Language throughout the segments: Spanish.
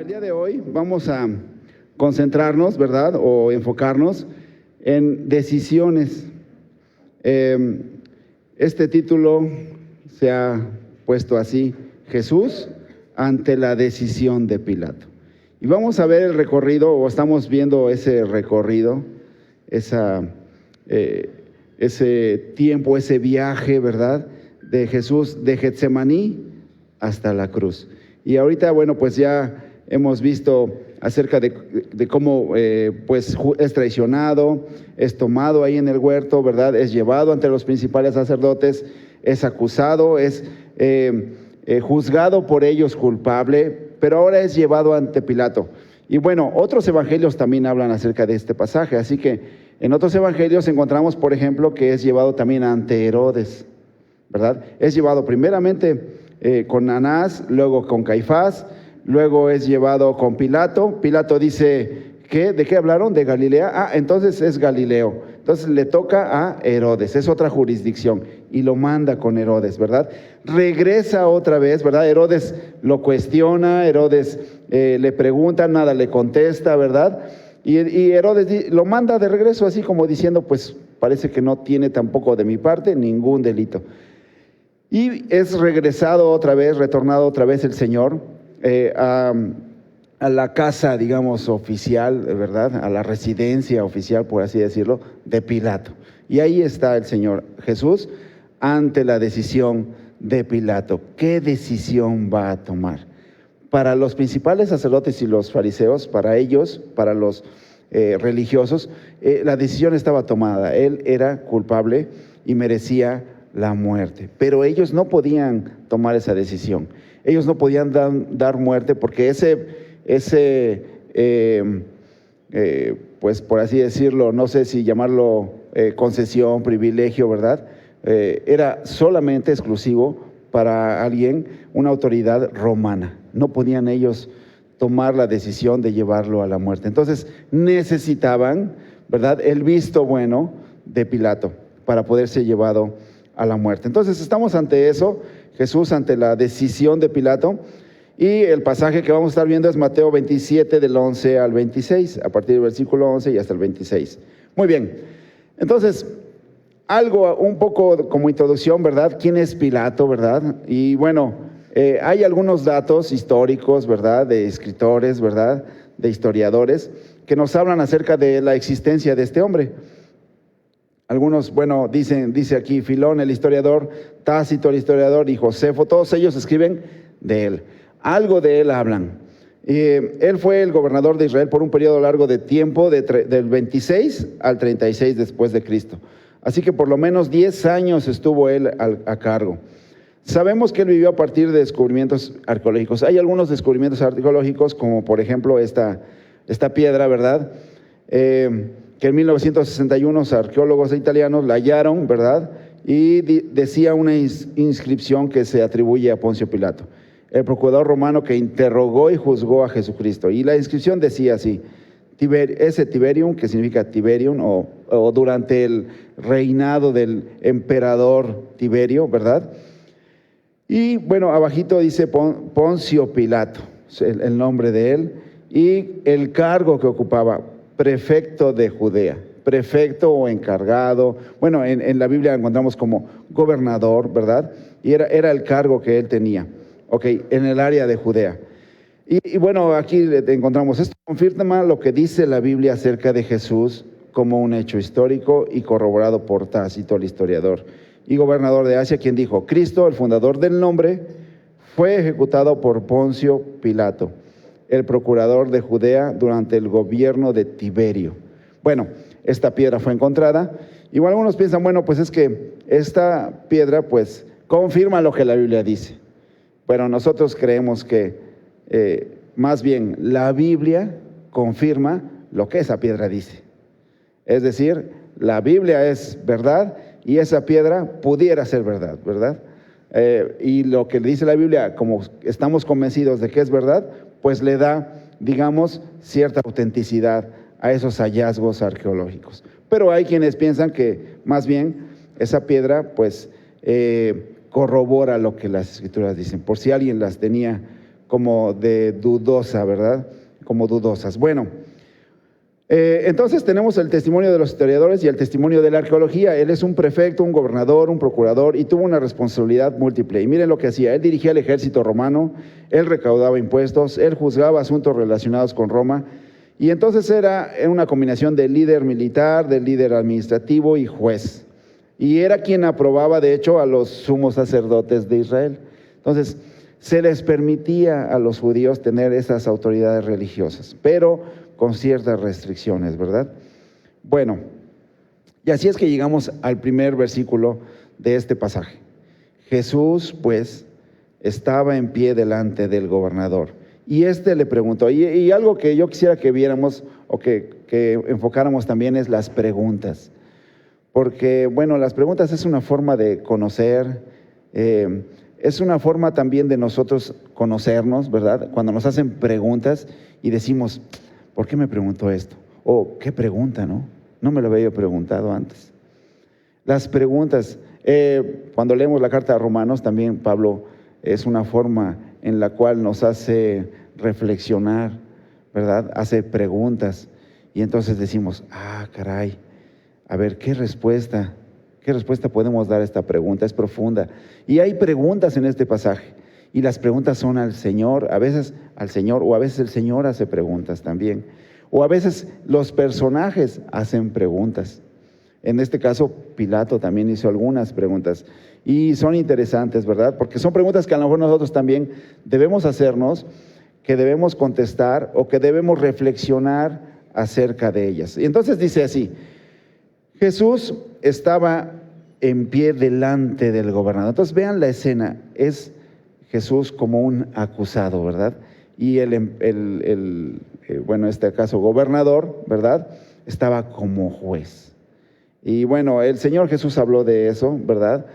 El día de hoy vamos a concentrarnos, ¿verdad? O enfocarnos en decisiones. Este título se ha puesto así: Jesús ante la decisión de Pilato. Y vamos a ver el recorrido, o estamos viendo ese recorrido, ese tiempo, ese viaje, ¿verdad? De Jesús de Getsemaní hasta la cruz. Y ahorita, bueno, pues ya hemos visto acerca de cómo pues es traicionado, es tomado ahí en el huerto, ¿verdad? Es llevado ante los principales sacerdotes, es acusado, es juzgado por ellos culpable, pero ahora es llevado ante Pilato. Y bueno, otros evangelios también hablan acerca de este pasaje, así que en otros evangelios encontramos, por ejemplo, que es llevado también ante Herodes, ¿verdad? Es llevado primeramente con Anás, luego con Caifás, luego es llevado con Pilato. Pilato dice, ¿de qué hablaron? ¿De Galilea? Entonces es Galileo. Entonces le toca a Herodes, es otra jurisdicción, y lo manda con Herodes, ¿verdad? Regresa otra vez, ¿verdad? Herodes lo cuestiona, Herodes le pregunta, nada le contesta, ¿verdad? Y Herodes lo manda de regreso, así como diciendo, pues parece que no tiene tampoco de mi parte ningún delito. Y es regresado otra vez, retornado otra vez el Señor a la casa, digamos, oficial, ¿verdad? A la residencia oficial, por así decirlo, de Pilato. Y ahí está el Señor Jesús ante la decisión de Pilato. ¿Qué decisión va a tomar? Para los principales sacerdotes y los fariseos, para ellos, para los religiosos, la decisión estaba tomada. Él era culpable y merecía la muerte, pero ellos no podían tomar esa decisión. Ellos no podían dar muerte porque pues por así decirlo, no sé si llamarlo concesión, privilegio, ¿verdad? Era solamente exclusivo para alguien, una autoridad romana. No podían ellos tomar la decisión de llevarlo a la muerte. Entonces necesitaban, ¿verdad?, el visto bueno de Pilato para poder ser llevado a la muerte. Entonces estamos ante eso, Jesús ante la decisión de Pilato, y el pasaje que vamos a estar viendo es Mateo 27 del 11 al 26, a partir del versículo 11 y hasta el 26. Muy bien, entonces algo un poco como introducción, ¿verdad? ¿Quién es Pilato, verdad? Y bueno, hay algunos datos históricos, ¿verdad? De escritores, ¿verdad? De historiadores que nos hablan acerca de la existencia de este hombre. Algunos, bueno, dice aquí Filón, el historiador, Tácito, el historiador, y Josefo, todos ellos escriben de él. Algo de él hablan. Él fue el gobernador de Israel por un periodo largo de tiempo, del 26 al 36 después de Cristo. Así que por lo menos 10 años estuvo él a cargo. Sabemos que él vivió a partir de descubrimientos arqueológicos. Hay algunos descubrimientos arqueológicos, como por ejemplo esta piedra, ¿verdad? Que en 1961 los arqueólogos italianos la hallaron, ¿verdad? Y decía una inscripción que se atribuye a Poncio Pilato, el procurador romano que interrogó y juzgó a Jesucristo. Y la inscripción decía así: ese Tiberium, que significa Tiberium, o durante el reinado del emperador Tiberio, ¿verdad? Y bueno, abajito dice Poncio Pilato, el nombre de él, y el cargo que ocupaba: prefecto de Judea, prefecto o encargado. Bueno, en la Biblia encontramos como gobernador, ¿verdad? Y era el cargo que él tenía, en el área de Judea. Y bueno, aquí encontramos, esto confirma lo que dice la Biblia acerca de Jesús como un hecho histórico y corroborado por Tácito, el historiador y gobernador de Asia, quien dijo: Cristo, el fundador del nombre, fue ejecutado por Poncio Pilato, el procurador de Judea, durante el gobierno de Tiberio. Bueno, esta piedra fue encontrada. Igual algunos piensan, bueno, pues es que esta piedra pues confirma lo que la Biblia dice. Bueno, nosotros creemos que más bien la Biblia confirma lo que esa piedra dice. Es decir, la Biblia es verdad y esa piedra pudiera ser verdad, ¿verdad? Y lo que dice la Biblia, como estamos convencidos de que es verdad, pues le da, digamos, cierta autenticidad a esos hallazgos arqueológicos. Pero hay quienes piensan que más bien esa piedra pues corrobora lo que las escrituras dicen. Por si alguien las tenía como de dudosa, ¿verdad? Como dudosas. Bueno, entonces tenemos el testimonio de los historiadores y el testimonio de la arqueología. Él es un prefecto, un gobernador, un procurador y tuvo una responsabilidad múltiple. Y miren lo que hacía. Él dirigía el ejército romano, él recaudaba impuestos, él juzgaba asuntos relacionados con Roma. Y entonces era una combinación de líder militar, de líder administrativo y juez. Y era quien aprobaba, de hecho, a los sumos sacerdotes de Israel. Entonces, se les permitía a los judíos tener esas autoridades religiosas, pero con ciertas restricciones, ¿verdad? Bueno, y así es que llegamos al primer versículo de este pasaje. Jesús, pues, estaba en pie delante del gobernador, y le preguntó, y algo que yo quisiera que viéramos o que enfocáramos también es las preguntas, porque, bueno, las preguntas es una forma de conocer, es una forma también de nosotros conocernos, ¿verdad? Cuando nos hacen preguntas y decimos, ¿por qué me preguntó esto? O, ¿qué pregunta, no? No me lo había yo preguntado antes. Las preguntas, cuando leemos la carta a Romanos, también Pablo es una forma en la cual nos hace reflexionar, ¿verdad? Hace preguntas y entonces decimos, caray, a ver, ¿qué respuesta podemos dar a esta pregunta? Es profunda. Y hay preguntas en este pasaje. Y las preguntas son al Señor, a veces al Señor, o a veces el Señor hace preguntas también. O a veces los personajes hacen preguntas. En este caso, Pilato también hizo algunas preguntas. Y son interesantes, ¿verdad? Porque son preguntas que a lo mejor nosotros también debemos hacernos, que debemos contestar o que debemos reflexionar acerca de ellas. Y entonces dice así, Jesús estaba en pie delante del gobernador. Entonces vean la escena, es Jesús como un acusado, ¿verdad? Y bueno, en este caso gobernador, ¿verdad? Estaba como juez. Y bueno, el Señor Jesús habló de eso, ¿verdad?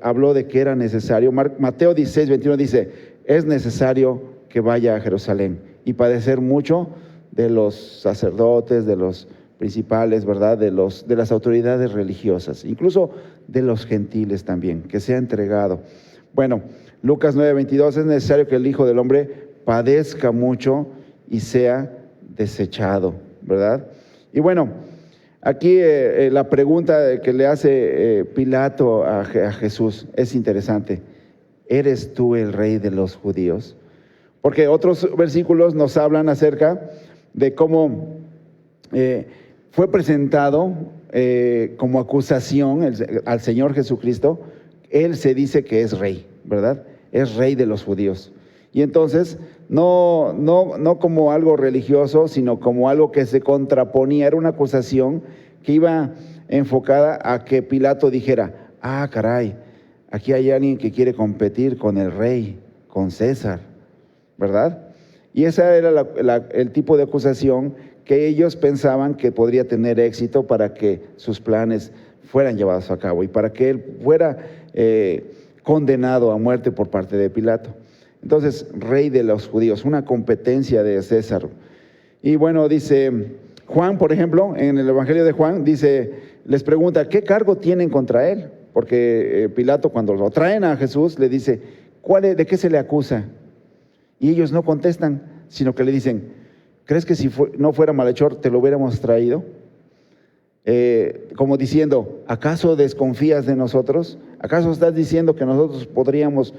Habló de que era necesario. Mateo 16, 21 dice, es necesario que vaya a Jerusalén y padecer mucho de los sacerdotes, de los principales, ¿verdad? De las autoridades religiosas, incluso de los gentiles también, que sea entregado. Bueno, Lucas 9:22, es necesario que el Hijo del Hombre padezca mucho y sea desechado, ¿verdad? Y bueno, aquí la pregunta que le hace Pilato a Jesús es interesante. ¿Eres tú el rey de los judíos? Porque otros versículos nos hablan acerca de cómo fue presentado como acusación al Señor Jesucristo. Él se dice que es rey, ¿verdad? Es rey de los judíos. Y entonces, no como algo religioso, sino como algo que se contraponía, era una acusación que iba enfocada a que Pilato dijera, caray, aquí hay alguien que quiere competir con el rey, con César, ¿verdad? Y ese era el tipo de acusación que ellos pensaban que podría tener éxito para que sus planes fueran llevados a cabo y para que él fuera condenado a muerte por parte de Pilato. Entonces, rey de los judíos, una competencia de César. Y bueno, dice Juan, por ejemplo, en el Evangelio de Juan, les pregunta, ¿qué cargo tienen contra él? Porque Pilato, cuando lo traen a Jesús, le dice, ¿de qué se le acusa? Y ellos no contestan, sino que le dicen, ¿crees que si no fuera malhechor te lo hubiéramos traído? Como diciendo, ¿acaso desconfías de nosotros? ¿Acaso estás diciendo que nosotros podríamos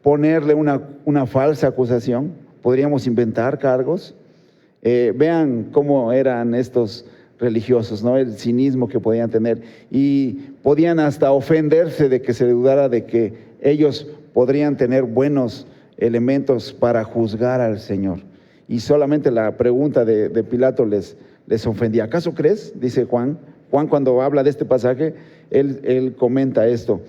ponerle una falsa acusación? ¿Podríamos inventar cargos? Vean cómo eran estos religiosos, ¿no? El cinismo que podían tener. Y podían hasta ofenderse de que se dudara de que ellos podrían tener buenos elementos para juzgar al Señor. Y solamente la pregunta de Pilato les ofendía. ¿Acaso crees? Dice Juan. Juan, cuando habla de este pasaje, él comenta esto.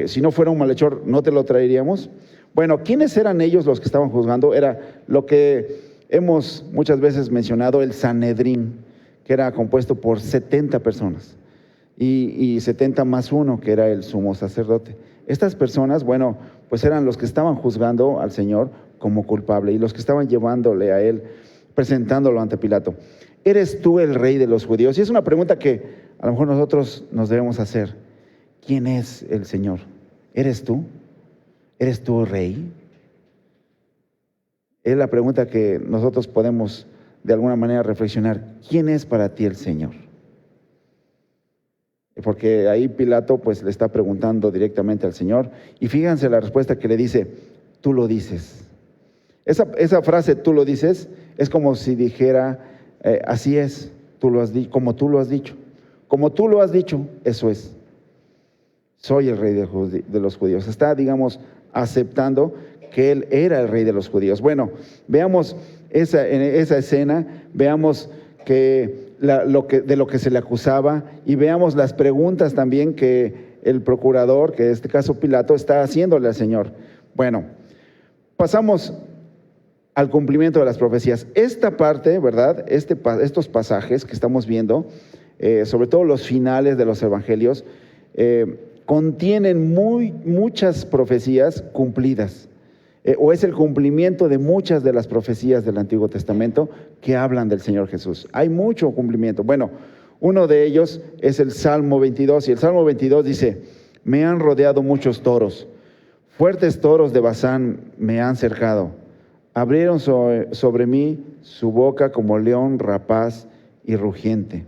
Si no fuera un malhechor, ¿no te lo traeríamos? Bueno, ¿quiénes eran ellos los que estaban juzgando? Era lo que hemos muchas veces mencionado, el Sanedrín, que era compuesto por 70 personas. Y 70 más uno, que era el sumo sacerdote. Estas personas, bueno, pues eran los que estaban juzgando al Señor como culpable y los que estaban llevándole a él, presentándolo ante Pilato. ¿Eres tú el rey de los judíos? Y es una pregunta que a lo mejor nosotros nos debemos hacer. ¿Quién es el Señor? ¿Eres tú? ¿Eres tú rey? Es la pregunta que nosotros podemos de alguna manera reflexionar. ¿Quién es para ti el Señor? Porque ahí Pilato pues le está preguntando directamente al Señor, y fíjense la respuesta que le dice: tú lo dices. Esa frase, tú lo dices, es como si dijera, así es, como tú lo has dicho. Como tú lo has dicho, eso es. Soy el rey de los judíos. Está, digamos, aceptando que él era el rey de los judíos. Bueno, veamos en esa escena, veamos que de lo que se le acusaba, y veamos las preguntas también que el procurador, que en este caso Pilato, está haciéndole al Señor. Bueno, pasamos al cumplimiento de las profecías. Esta parte, ¿verdad? Estos pasajes que estamos viendo, sobre todo los finales de los evangelios, contienen muchas profecías cumplidas, o es el cumplimiento de muchas de las profecías del Antiguo Testamento que hablan del Señor Jesús. Hay mucho cumplimiento. Bueno, uno de ellos es el Salmo 22, y el Salmo 22 dice: me han rodeado muchos toros, fuertes toros de Basán me han cercado, abrieron sobre mí su boca como león rapaz y rugiente,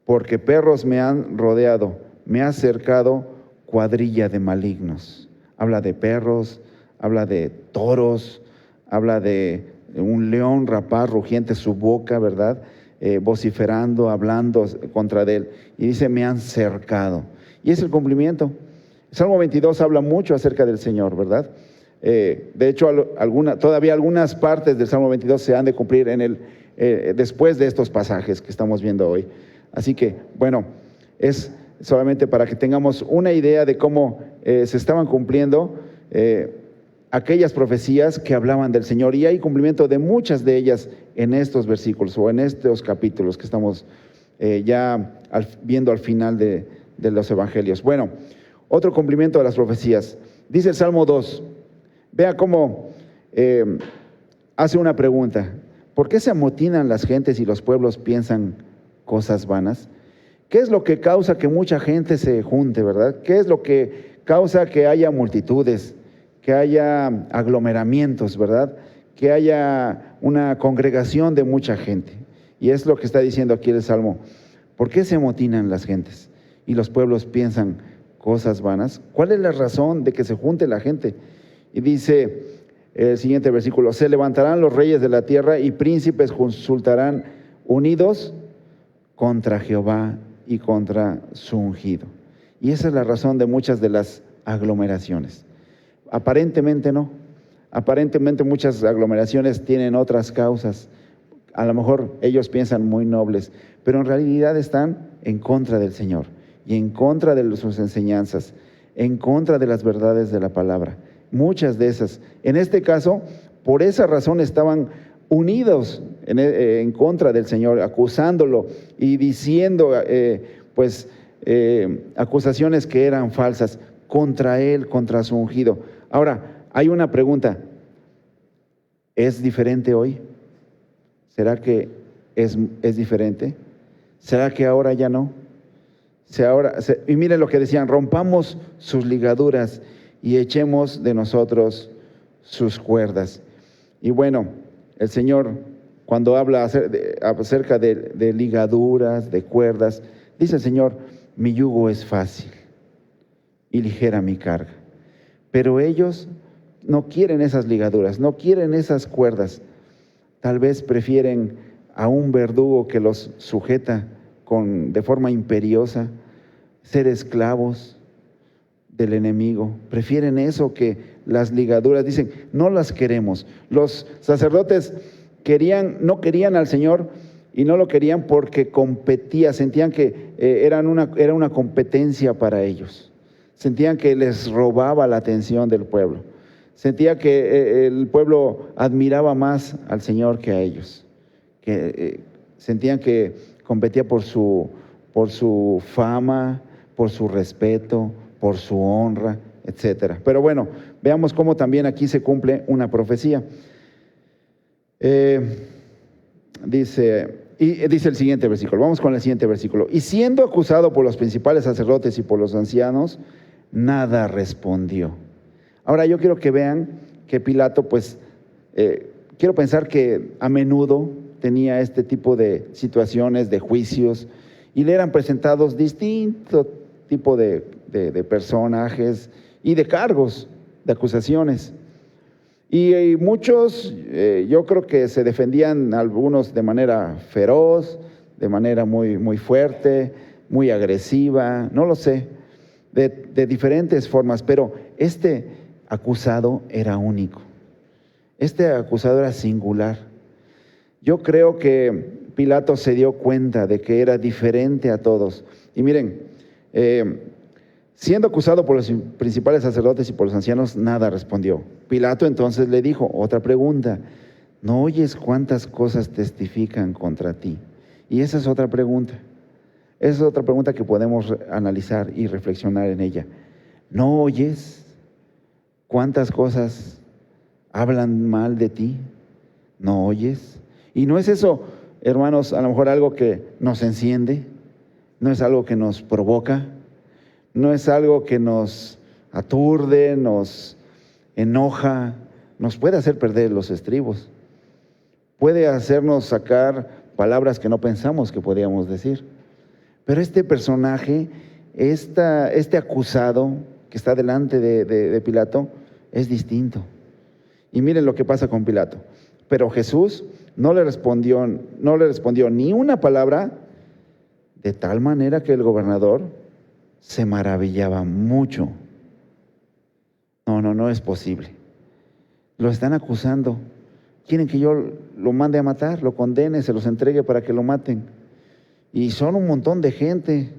porque perros me han rodeado, me ha cercado cuadrilla de malignos. Habla de perros, habla de toros, habla de un león rapaz rugiente, su boca, ¿verdad? Vociferando, hablando contra él. Y dice: me han cercado. Y es el cumplimiento. El Salmo 22 habla mucho acerca del Señor, ¿verdad? De hecho, todavía algunas partes del Salmo 22 se han de cumplir después de estos pasajes que estamos viendo hoy. Así que, bueno, es solamente para que tengamos una idea de cómo se estaban cumpliendo aquellas profecías que hablaban del Señor, y hay cumplimiento de muchas de ellas en estos versículos o en estos capítulos que estamos viendo al final de los evangelios. Bueno, otro cumplimiento de las profecías. Dice el Salmo 2, vea cómo hace una pregunta: ¿por qué se amotinan las gentes y los pueblos piensan cosas vanas? ¿Qué es lo que causa que mucha gente se junte, verdad? ¿Qué es lo que causa que haya multitudes, que haya aglomeramientos, verdad? Que haya una congregación de mucha gente. Y es lo que está diciendo aquí el Salmo. ¿Por qué se amotinan las gentes y los pueblos piensan cosas vanas? ¿Cuál es la razón de que se junte la gente? Y dice el siguiente versículo: se levantarán los reyes de la tierra y príncipes consultarán unidos contra Jehová y contra su ungido. Y esa es la razón de muchas de las aglomeraciones. Aparentemente no. Aparentemente muchas aglomeraciones tienen otras causas. A lo mejor ellos piensan muy nobles, pero en realidad están en contra del Señor y en contra de sus enseñanzas, en contra de las verdades de la palabra. Muchas de esas. En este caso, por esa razón estaban unidos en contra del Señor, acusándolo y diciendo acusaciones que eran falsas contra él, contra su ungido. Ahora, hay una pregunta: ¿es diferente hoy? ¿Será que es diferente? ¿Será que ahora ya no? Y miren lo que decían: rompamos sus ligaduras y echemos de nosotros sus cuerdas. Y bueno, el Señor, cuando habla acerca de ligaduras, de cuerdas, dice el Señor: mi yugo es fácil y ligera mi carga. Pero ellos no quieren esas ligaduras, no quieren esas cuerdas. Tal vez prefieren a un verdugo que los sujeta de forma imperiosa, ser esclavos del enemigo. Prefieren eso que las ligaduras. Dicen: no las queremos. Los sacerdotes no querían al Señor, y no lo querían porque competía, sentían que era una competencia para ellos. Sentían que les robaba la atención del pueblo. Sentía que el pueblo admiraba más al Señor que a ellos. Sentían que competía por su fama, por su respeto, por su honra, etc. Pero bueno, veamos cómo también aquí se cumple una profecía. Dice el siguiente versículo, vamos con el siguiente versículo: y siendo acusado por los principales sacerdotes y por los ancianos, nada respondió. Ahora yo quiero que vean que Pilato quiero pensar que a menudo tenía este tipo de situaciones, de juicios, y le eran presentados distintos tipos de personajes y de cargos, de acusaciones. Y muchos, yo creo que se defendían algunos de manera feroz, de manera muy fuerte, muy agresiva, no lo sé, de diferentes formas, pero este acusado era único. Este acusado era singular. Yo creo que Pilato se dio cuenta de que era diferente a todos. Y miren, siendo acusado por los principales sacerdotes y por los ancianos, nada respondió. Pilato entonces le dijo, otra pregunta, ¿no oyes cuántas cosas testifican contra ti? Y esa es otra pregunta. Esa es otra pregunta que podemos analizar y reflexionar en ella. ¿No oyes cuántas cosas hablan mal de ti? ¿No oyes? Y no es eso, hermanos, a lo mejor algo que nos enciende, no es algo que nos provoca, no es algo que nos aturde, nos enoja, nos puede hacer perder los estribos, puede hacernos sacar palabras que no pensamos que podíamos decir. Pero este personaje, este acusado que está delante de Pilato, es distinto. Y miren lo que pasa con Pilato. Pero Jesús no le respondió ni una palabra, de tal manera que el gobernador se maravillaba mucho. No es posible. Lo están acusando. Quieren que yo lo mande a matar, lo condene, se los entregue para que lo maten. Y son un montón de gente.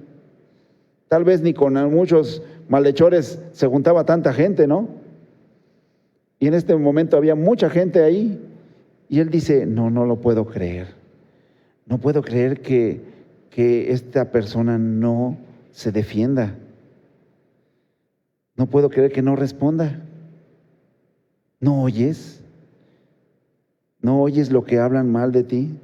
Tal vez ni con muchos malhechores se juntaba tanta gente, ¿no? Y en este momento había mucha gente ahí. Y él dice, no lo puedo creer. No puedo creer que esta persona no se defienda. No puedo creer que no responda. ¿No oyes? ¿No oyes lo que hablan mal de ti?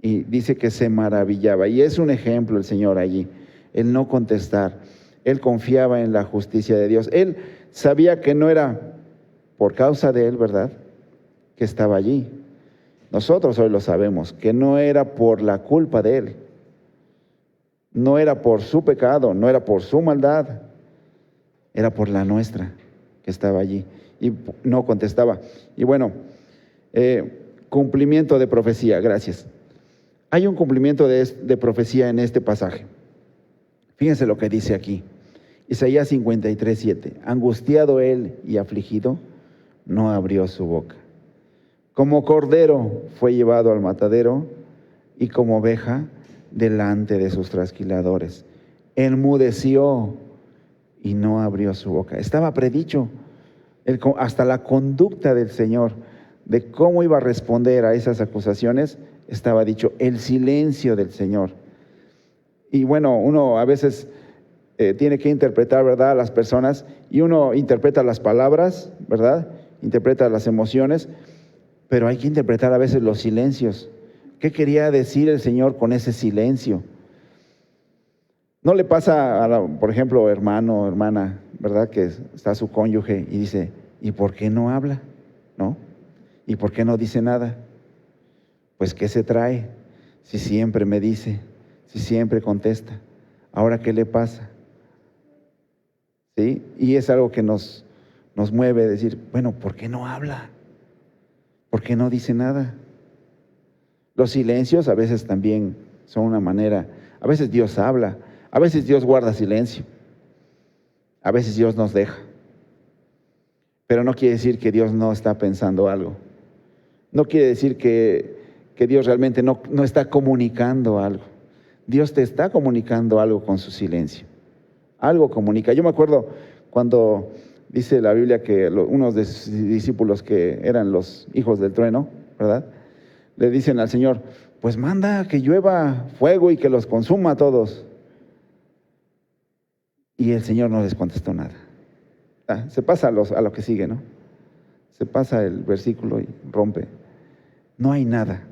Y dice que se maravillaba. Y es un ejemplo el Señor allí, el no contestar. Él confiaba en la justicia de Dios. Él sabía que no era por causa de él, ¿verdad?, que estaba allí. Nosotros hoy lo sabemos, que no era por la culpa de él. No era por su pecado, no era por su maldad. Era por la nuestra que estaba allí. Y no contestaba. Y bueno, cumplimiento de profecía, gracias. Hay un cumplimiento de profecía en este pasaje. Fíjense lo que dice aquí. Isaías 53:7. Angustiado él y afligido, no abrió su boca. Como cordero fue llevado al matadero y como oveja delante de sus trasquiladores. Enmudeció y no abrió su boca. Estaba predicho hasta la conducta del Señor, de cómo iba a responder a esas acusaciones, estaba dicho, el silencio del Señor. Y bueno, uno a veces tiene que interpretar, ¿verdad?, a las personas, y uno interpreta las palabras, ¿verdad?, interpreta las emociones, pero hay que interpretar a veces los silencios. ¿Qué quería decir el Señor con ese silencio? ¿No le pasa, por ejemplo, hermano o hermana, ¿verdad?, que está su cónyuge y dice, ¿y por qué no habla? ¿No? ¿Y por qué no dice nada? Pues, ¿qué se trae? Si siempre me dice, si siempre contesta, ¿ahora qué le pasa? ¿Sí? Y es algo que nos mueve a decir, bueno, ¿por qué no habla? ¿Por qué no dice nada? Los silencios a veces también son una manera, a veces Dios habla, a veces Dios guarda silencio, a veces Dios nos deja, pero no quiere decir que Dios no está pensando algo, no quiere decir que Dios realmente no está comunicando algo. Dios te está comunicando algo con su silencio, algo comunica. Yo me acuerdo cuando dice la Biblia que unos de sus discípulos que eran los hijos del trueno, ¿verdad?, le dicen al Señor, pues manda que llueva fuego y que los consuma a todos. Y el Señor no les contestó nada. Se pasa a lo que sigue, ¿no? Se pasa el versículo y rompe. No hay nada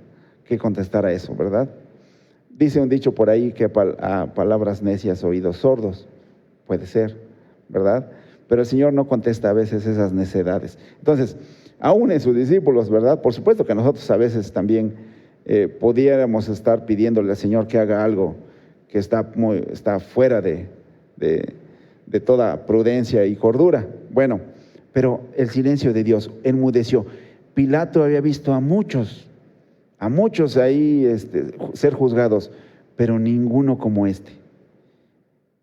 que contestar a eso, ¿verdad? Dice un dicho por ahí que a palabras necias, oídos sordos. Puede ser, ¿verdad? Pero el Señor no contesta a veces esas necedades. Entonces, aún en sus discípulos, ¿verdad? Por supuesto que nosotros a veces también pudiéramos estar pidiéndole al Señor que haga algo que está fuera de toda prudencia y cordura. Bueno, pero el silencio de Dios enmudeció. Pilato había visto a muchos ahí ser juzgados, pero ninguno como este.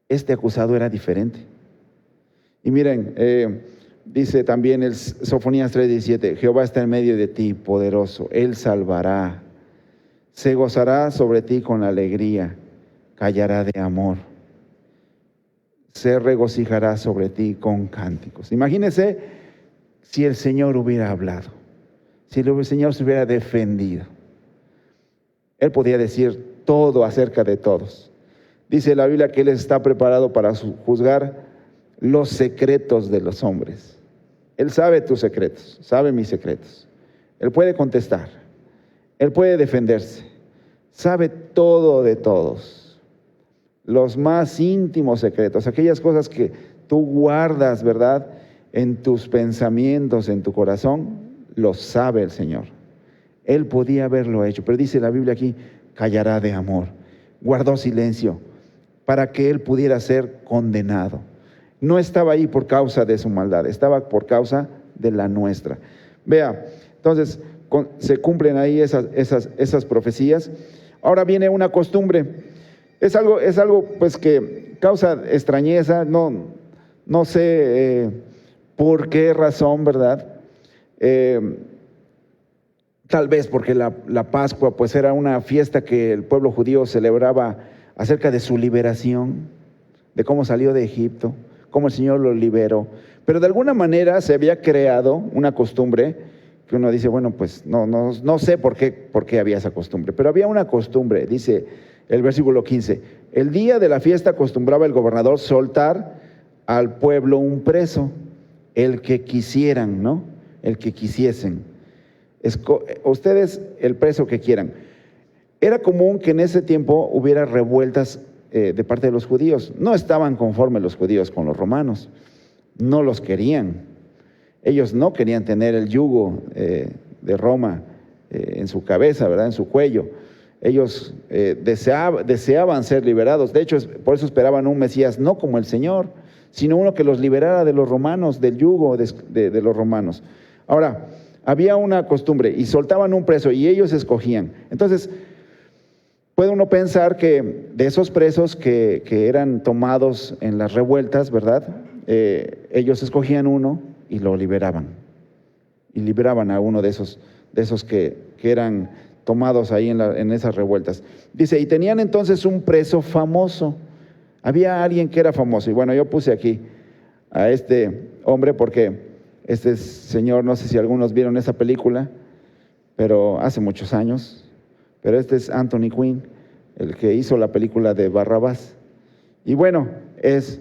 Este acusado era diferente. Y miren, dice también el Sofonías 3:17, Jehová está en medio de ti, poderoso, Él salvará, se gozará sobre ti con alegría, callará de amor, se regocijará sobre ti con cánticos. Imagínense si el Señor hubiera hablado, si el Señor se hubiera defendido. Él podía decir todo acerca de todos. Dice la Biblia que Él está preparado para juzgar los secretos de los hombres. Él sabe tus secretos, sabe mis secretos. Él puede contestar, Él puede defenderse, sabe todo de todos. Los más íntimos secretos, aquellas cosas que tú guardas, ¿verdad?, en tus pensamientos, en tu corazón, lo sabe el Señor. Él podía haberlo hecho, pero dice la Biblia aquí, callará de amor. Guardó silencio para que Él pudiera ser condenado. No estaba ahí por causa de su maldad, estaba por causa de la nuestra. Vea, entonces se cumplen ahí esas profecías. Ahora viene una costumbre. Es algo pues que causa extrañeza, no sé por qué razón, ¿verdad? Tal vez porque la Pascua pues era una fiesta que el pueblo judío celebraba acerca de su liberación, de cómo salió de Egipto, cómo el Señor lo liberó. Pero de alguna manera se había creado una costumbre que uno dice, bueno, pues no sé por qué había esa costumbre, pero había una costumbre, dice el versículo 15, el día de la fiesta acostumbraba el gobernador soltar al pueblo un preso, el que quisieran, ¿no? El que quisiesen. Ustedes el preso que quieran. Era común que en ese tiempo hubiera revueltas de parte de los judíos. No estaban conformes los judíos con los romanos, no los querían. Ellos no querían tener el yugo de Roma en su cabeza, ¿verdad?, en su cuello. Ellos deseaban ser liberados. De hecho, por eso esperaban un Mesías no como el Señor, sino uno que los liberara de los romanos, del yugo de los romanos. Ahora, había una costumbre y soltaban un preso y ellos escogían. Entonces, puede uno pensar que de esos presos que eran tomados en las revueltas, ¿verdad?, ellos escogían uno y lo liberaban. Y liberaban a uno de esos que eran tomados ahí en esas revueltas. Dice, y tenían entonces un preso famoso. Había alguien que era famoso. Y bueno, yo puse aquí a este hombre porque este señor, no sé si algunos vieron esa película, pero hace muchos años. Pero este es Anthony Quinn, el que hizo la película de Barrabás. Y bueno, ese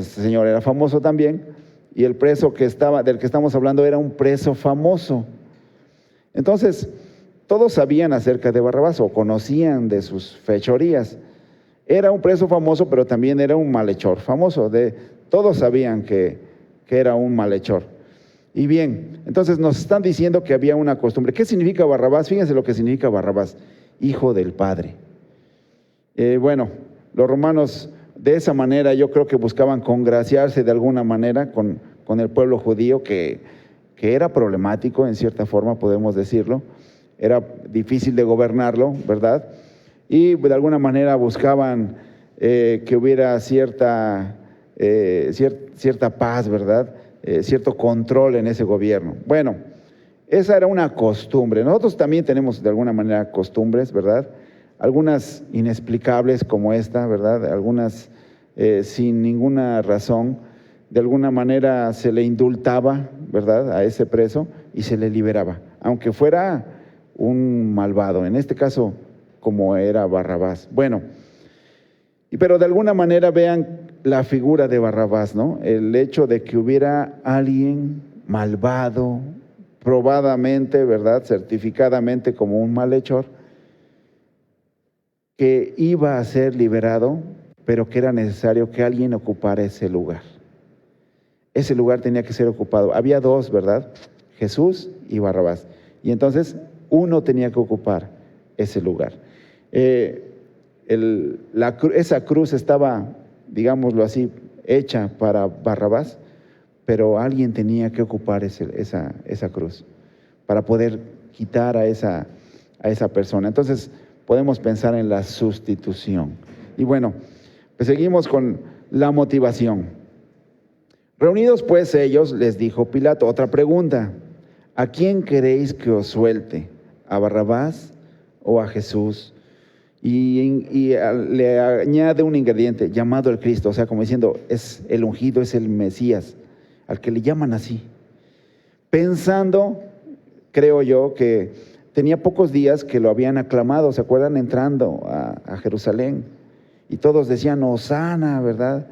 señor era famoso también, y el preso del que estamos hablando era un preso famoso. Entonces, todos sabían acerca de Barrabás o conocían de sus fechorías. Era un preso famoso, pero también era un malhechor famoso. Todos sabían que era un malhechor. Y bien, entonces nos están diciendo que había una costumbre. ¿Qué significa Barrabás? Fíjense lo que significa Barrabás, hijo del Padre. Bueno, los romanos de esa manera yo creo que buscaban congraciarse de alguna manera con el pueblo judío que era problemático en cierta forma, podemos decirlo. Era difícil de gobernarlo, ¿verdad? Y de alguna manera buscaban que hubiera cierta paz, ¿verdad? Cierto control en ese gobierno. Bueno, esa era una costumbre. Nosotros también tenemos de alguna manera costumbres, ¿verdad? Algunas inexplicables como esta, ¿verdad? Algunas sin ninguna razón. De alguna manera se le indultaba, ¿verdad?, a ese preso y se le liberaba, aunque fuera un malvado, en este caso como era Barrabás. Bueno, pero de alguna manera vean la figura de Barrabás, ¿no? El hecho de que hubiera alguien malvado, probadamente, ¿verdad?, certificadamente como un malhechor, que iba a ser liberado, pero que era necesario que alguien ocupara ese lugar. Ese lugar tenía que ser ocupado. Había dos, ¿verdad?, Jesús y Barrabás. Y entonces uno tenía que ocupar ese lugar. Esa cruz estaba, digámoslo así, hecha para Barrabás, pero alguien tenía que ocupar esa cruz para poder quitar a esa persona. Entonces podemos pensar en la sustitución. Y bueno, pues seguimos con la motivación. Reunidos pues ellos, les dijo Pilato, otra pregunta: ¿a quién queréis que os suelte? ¿A Barrabás o a Jesús? Y le añade un ingrediente, llamado el Cristo, o sea, como diciendo, es el ungido, es el Mesías, al que le llaman así. Pensando, creo yo, que tenía pocos días que lo habían aclamado, ¿se acuerdan? Entrando a Jerusalén, y todos decían, Hosana, ¿verdad?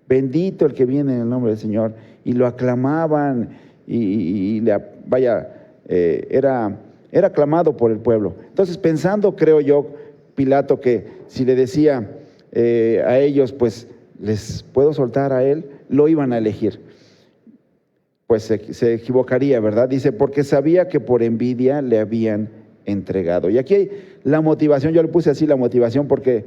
Bendito el que viene en el nombre del Señor, y lo aclamaban, era aclamado por el pueblo. Entonces, pensando, creo yo, Pilato, que si le decía a ellos, pues, ¿les puedo soltar a él?, lo iban a elegir. Pues se equivocaría, ¿verdad? Dice, porque sabía que por envidia le habían entregado. Y aquí hay la motivación, yo le puse así la motivación porque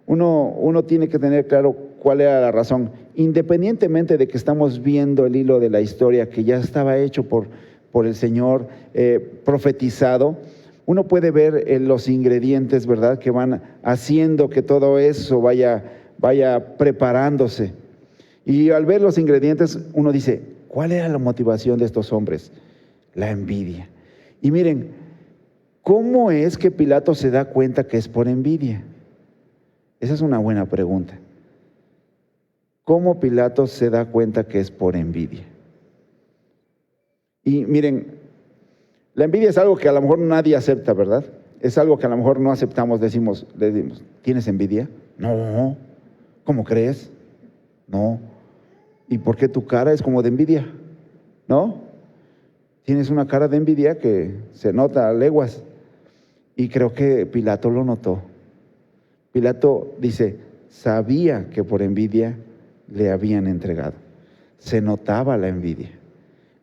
uno tiene que tener claro cuál era la razón, independientemente de que estamos viendo el hilo de la historia que ya estaba hecho por el Señor, profetizado. Uno puede ver los ingredientes, ¿verdad?, que van haciendo que todo eso vaya preparándose. Y al ver los ingredientes, uno dice, ¿cuál era la motivación de estos hombres? La envidia. Y miren, ¿cómo es que Pilato se da cuenta que es por envidia? Esa es una buena pregunta. ¿Cómo Pilato se da cuenta que es por envidia? Y miren, la envidia es algo que a lo mejor nadie acepta, ¿verdad? Es algo que a lo mejor no aceptamos, le decimos, ¿tienes envidia? No. ¿Cómo crees? No. ¿Y por qué tu cara es como de envidia? ¿No? Tienes una cara de envidia que se nota a leguas. Y creo que Pilato lo notó. Pilato dice, sabía que por envidia le habían entregado. Se notaba la envidia.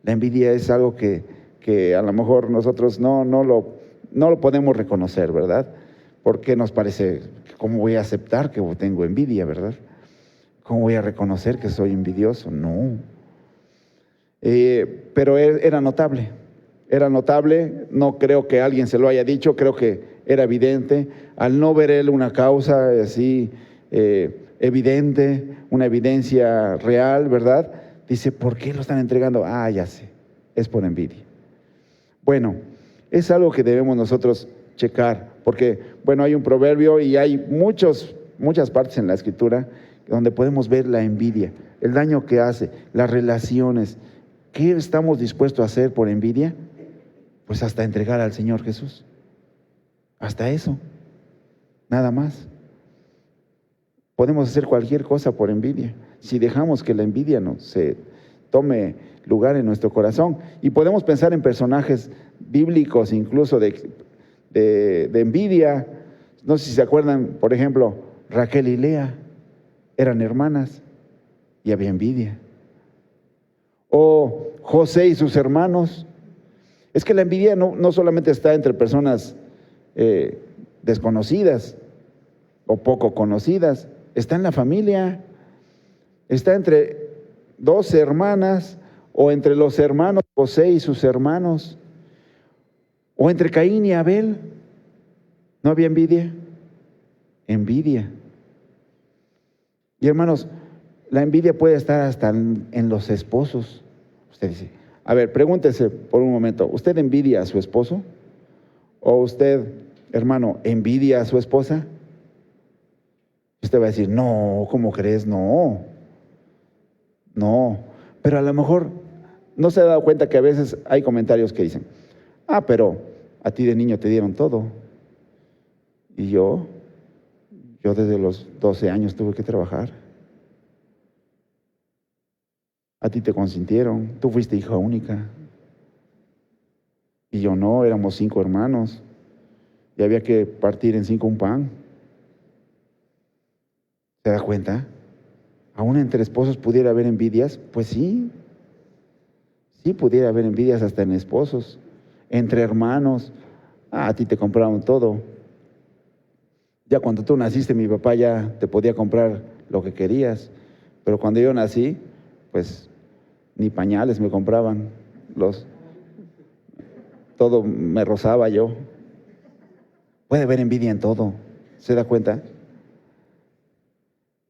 La envidia es algo que a lo mejor nosotros no lo podemos reconocer, ¿verdad? Porque nos parece, ¿cómo voy a aceptar que tengo envidia, verdad? ¿Cómo voy a reconocer que soy envidioso? No. Pero era notable, no creo que alguien se lo haya dicho, creo que era evidente, al no ver él una causa así evidente, una evidencia real, ¿verdad? Dice, ¿por qué lo están entregando? Ah, ya sé, es por envidia. Bueno, es algo que debemos nosotros checar, porque, bueno, hay un proverbio y hay muchas partes en la Escritura donde podemos ver la envidia, el daño que hace, las relaciones. ¿Qué estamos dispuestos a hacer por envidia? Pues hasta entregar al Señor Jesús. Hasta eso, nada más. Podemos hacer cualquier cosa por envidia, si dejamos que la envidia no se tome lugar en nuestro corazón. Y podemos pensar en personajes bíblicos incluso de envidia. No sé si se acuerdan, por ejemplo, Raquel y Lea eran hermanas y había envidia. O José y sus hermanos. Es que la envidia no solamente está entre personas desconocidas o poco conocidas, está en la familia, está entre dos hermanas o entre los hermanos José y sus hermanos, o entre Caín y Abel. ¿No había envidia? Envidia. Y hermanos, la envidia puede estar hasta en los esposos. Usted dice, a ver, pregúntese por un momento, ¿usted envidia a su esposo? ¿O usted, hermano, envidia a su esposa? Usted va a decir, no, ¿cómo crees? No, pero a lo mejor no se ha dado cuenta que a veces hay comentarios que dicen, pero a ti de niño te dieron todo. Y yo desde los 12 años tuve que trabajar. A ti te consintieron, tú fuiste hija única. Y yo no, éramos 5 hermanos. Y había que partir en 5 un pan. ¿Se da cuenta? ¿Aún entre esposos pudiera haber envidias? Pues sí, Sí, pudiera haber envidias hasta en esposos, entre hermanos. Ah, a ti te compraron todo. Ya cuando tú naciste, mi papá ya te podía comprar lo que querías. Pero cuando yo nací, pues ni pañales me compraban. Todo me rozaba yo. Puede haber envidia en todo. ¿Se da cuenta?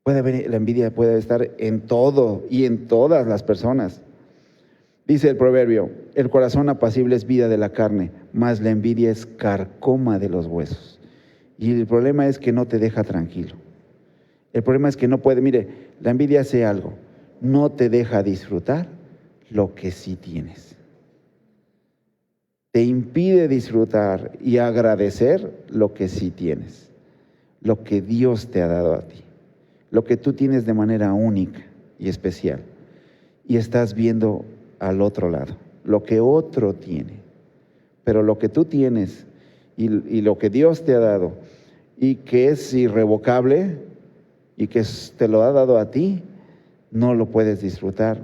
La envidia puede estar en todo y en todas las personas. Dice el proverbio, el corazón apacible es vida de la carne, mas la envidia es carcoma de los huesos. Y el problema es que no te deja tranquilo. El problema es que no puede, mire, la envidia hace algo, no te deja disfrutar lo que sí tienes. Te impide disfrutar y agradecer lo que sí tienes, lo que Dios te ha dado a ti, lo que tú tienes de manera única y especial. Y estás viendo al otro lado, lo que otro tiene. Pero lo que tú tienes y lo que Dios te ha dado y que es irrevocable y que te lo ha dado a ti, no lo puedes disfrutar,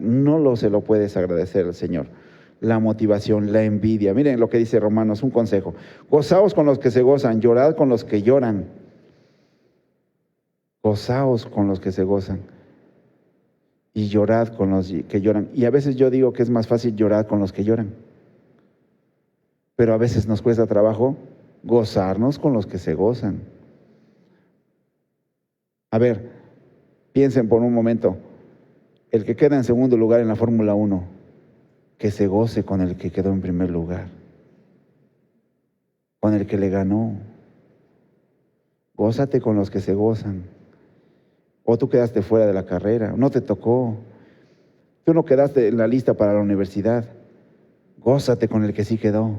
se lo puedes agradecer al Señor. La motivación, la envidia. Miren lo que dice Romanos, un consejo. Gozaos con los que se gozan, llorad con los que lloran. Gozaos con los que se gozan y llorad con los que lloran. Y a veces yo digo que es más fácil llorar con los que lloran. Pero a veces nos cuesta trabajo gozarnos con los que se gozan. A ver, piensen por un momento, el que queda en segundo lugar en la Fórmula 1, que se goce con el que quedó en primer lugar, con el que le ganó. Gózate con los que se gozan. O tú quedaste fuera de la carrera, no te tocó. Tú no quedaste en la lista para la universidad. Gózate con el que sí quedó.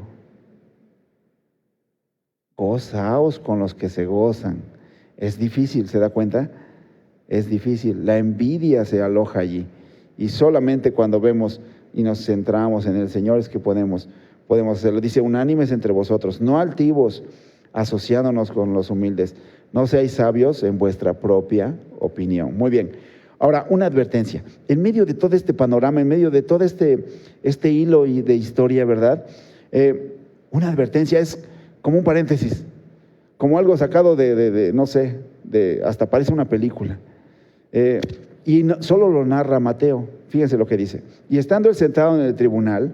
Gozaos con los que se gozan. Es difícil, ¿se da cuenta? Es difícil. La envidia se aloja allí. Y solamente cuando vemos y nos centramos en el Señor es que podemos hacerlo. Dice, unánimes entre vosotros, no altivos, asociándonos con los humildes. No seáis sabios en vuestra propia opinión. Muy bien. Ahora, una advertencia. En medio de todo este panorama, en medio de todo este hilo de historia, ¿verdad? Una advertencia es como un paréntesis, como algo sacado no sé, hasta parece una película. Y solo lo narra Mateo. Fíjense lo que dice. Y estando él sentado en el tribunal,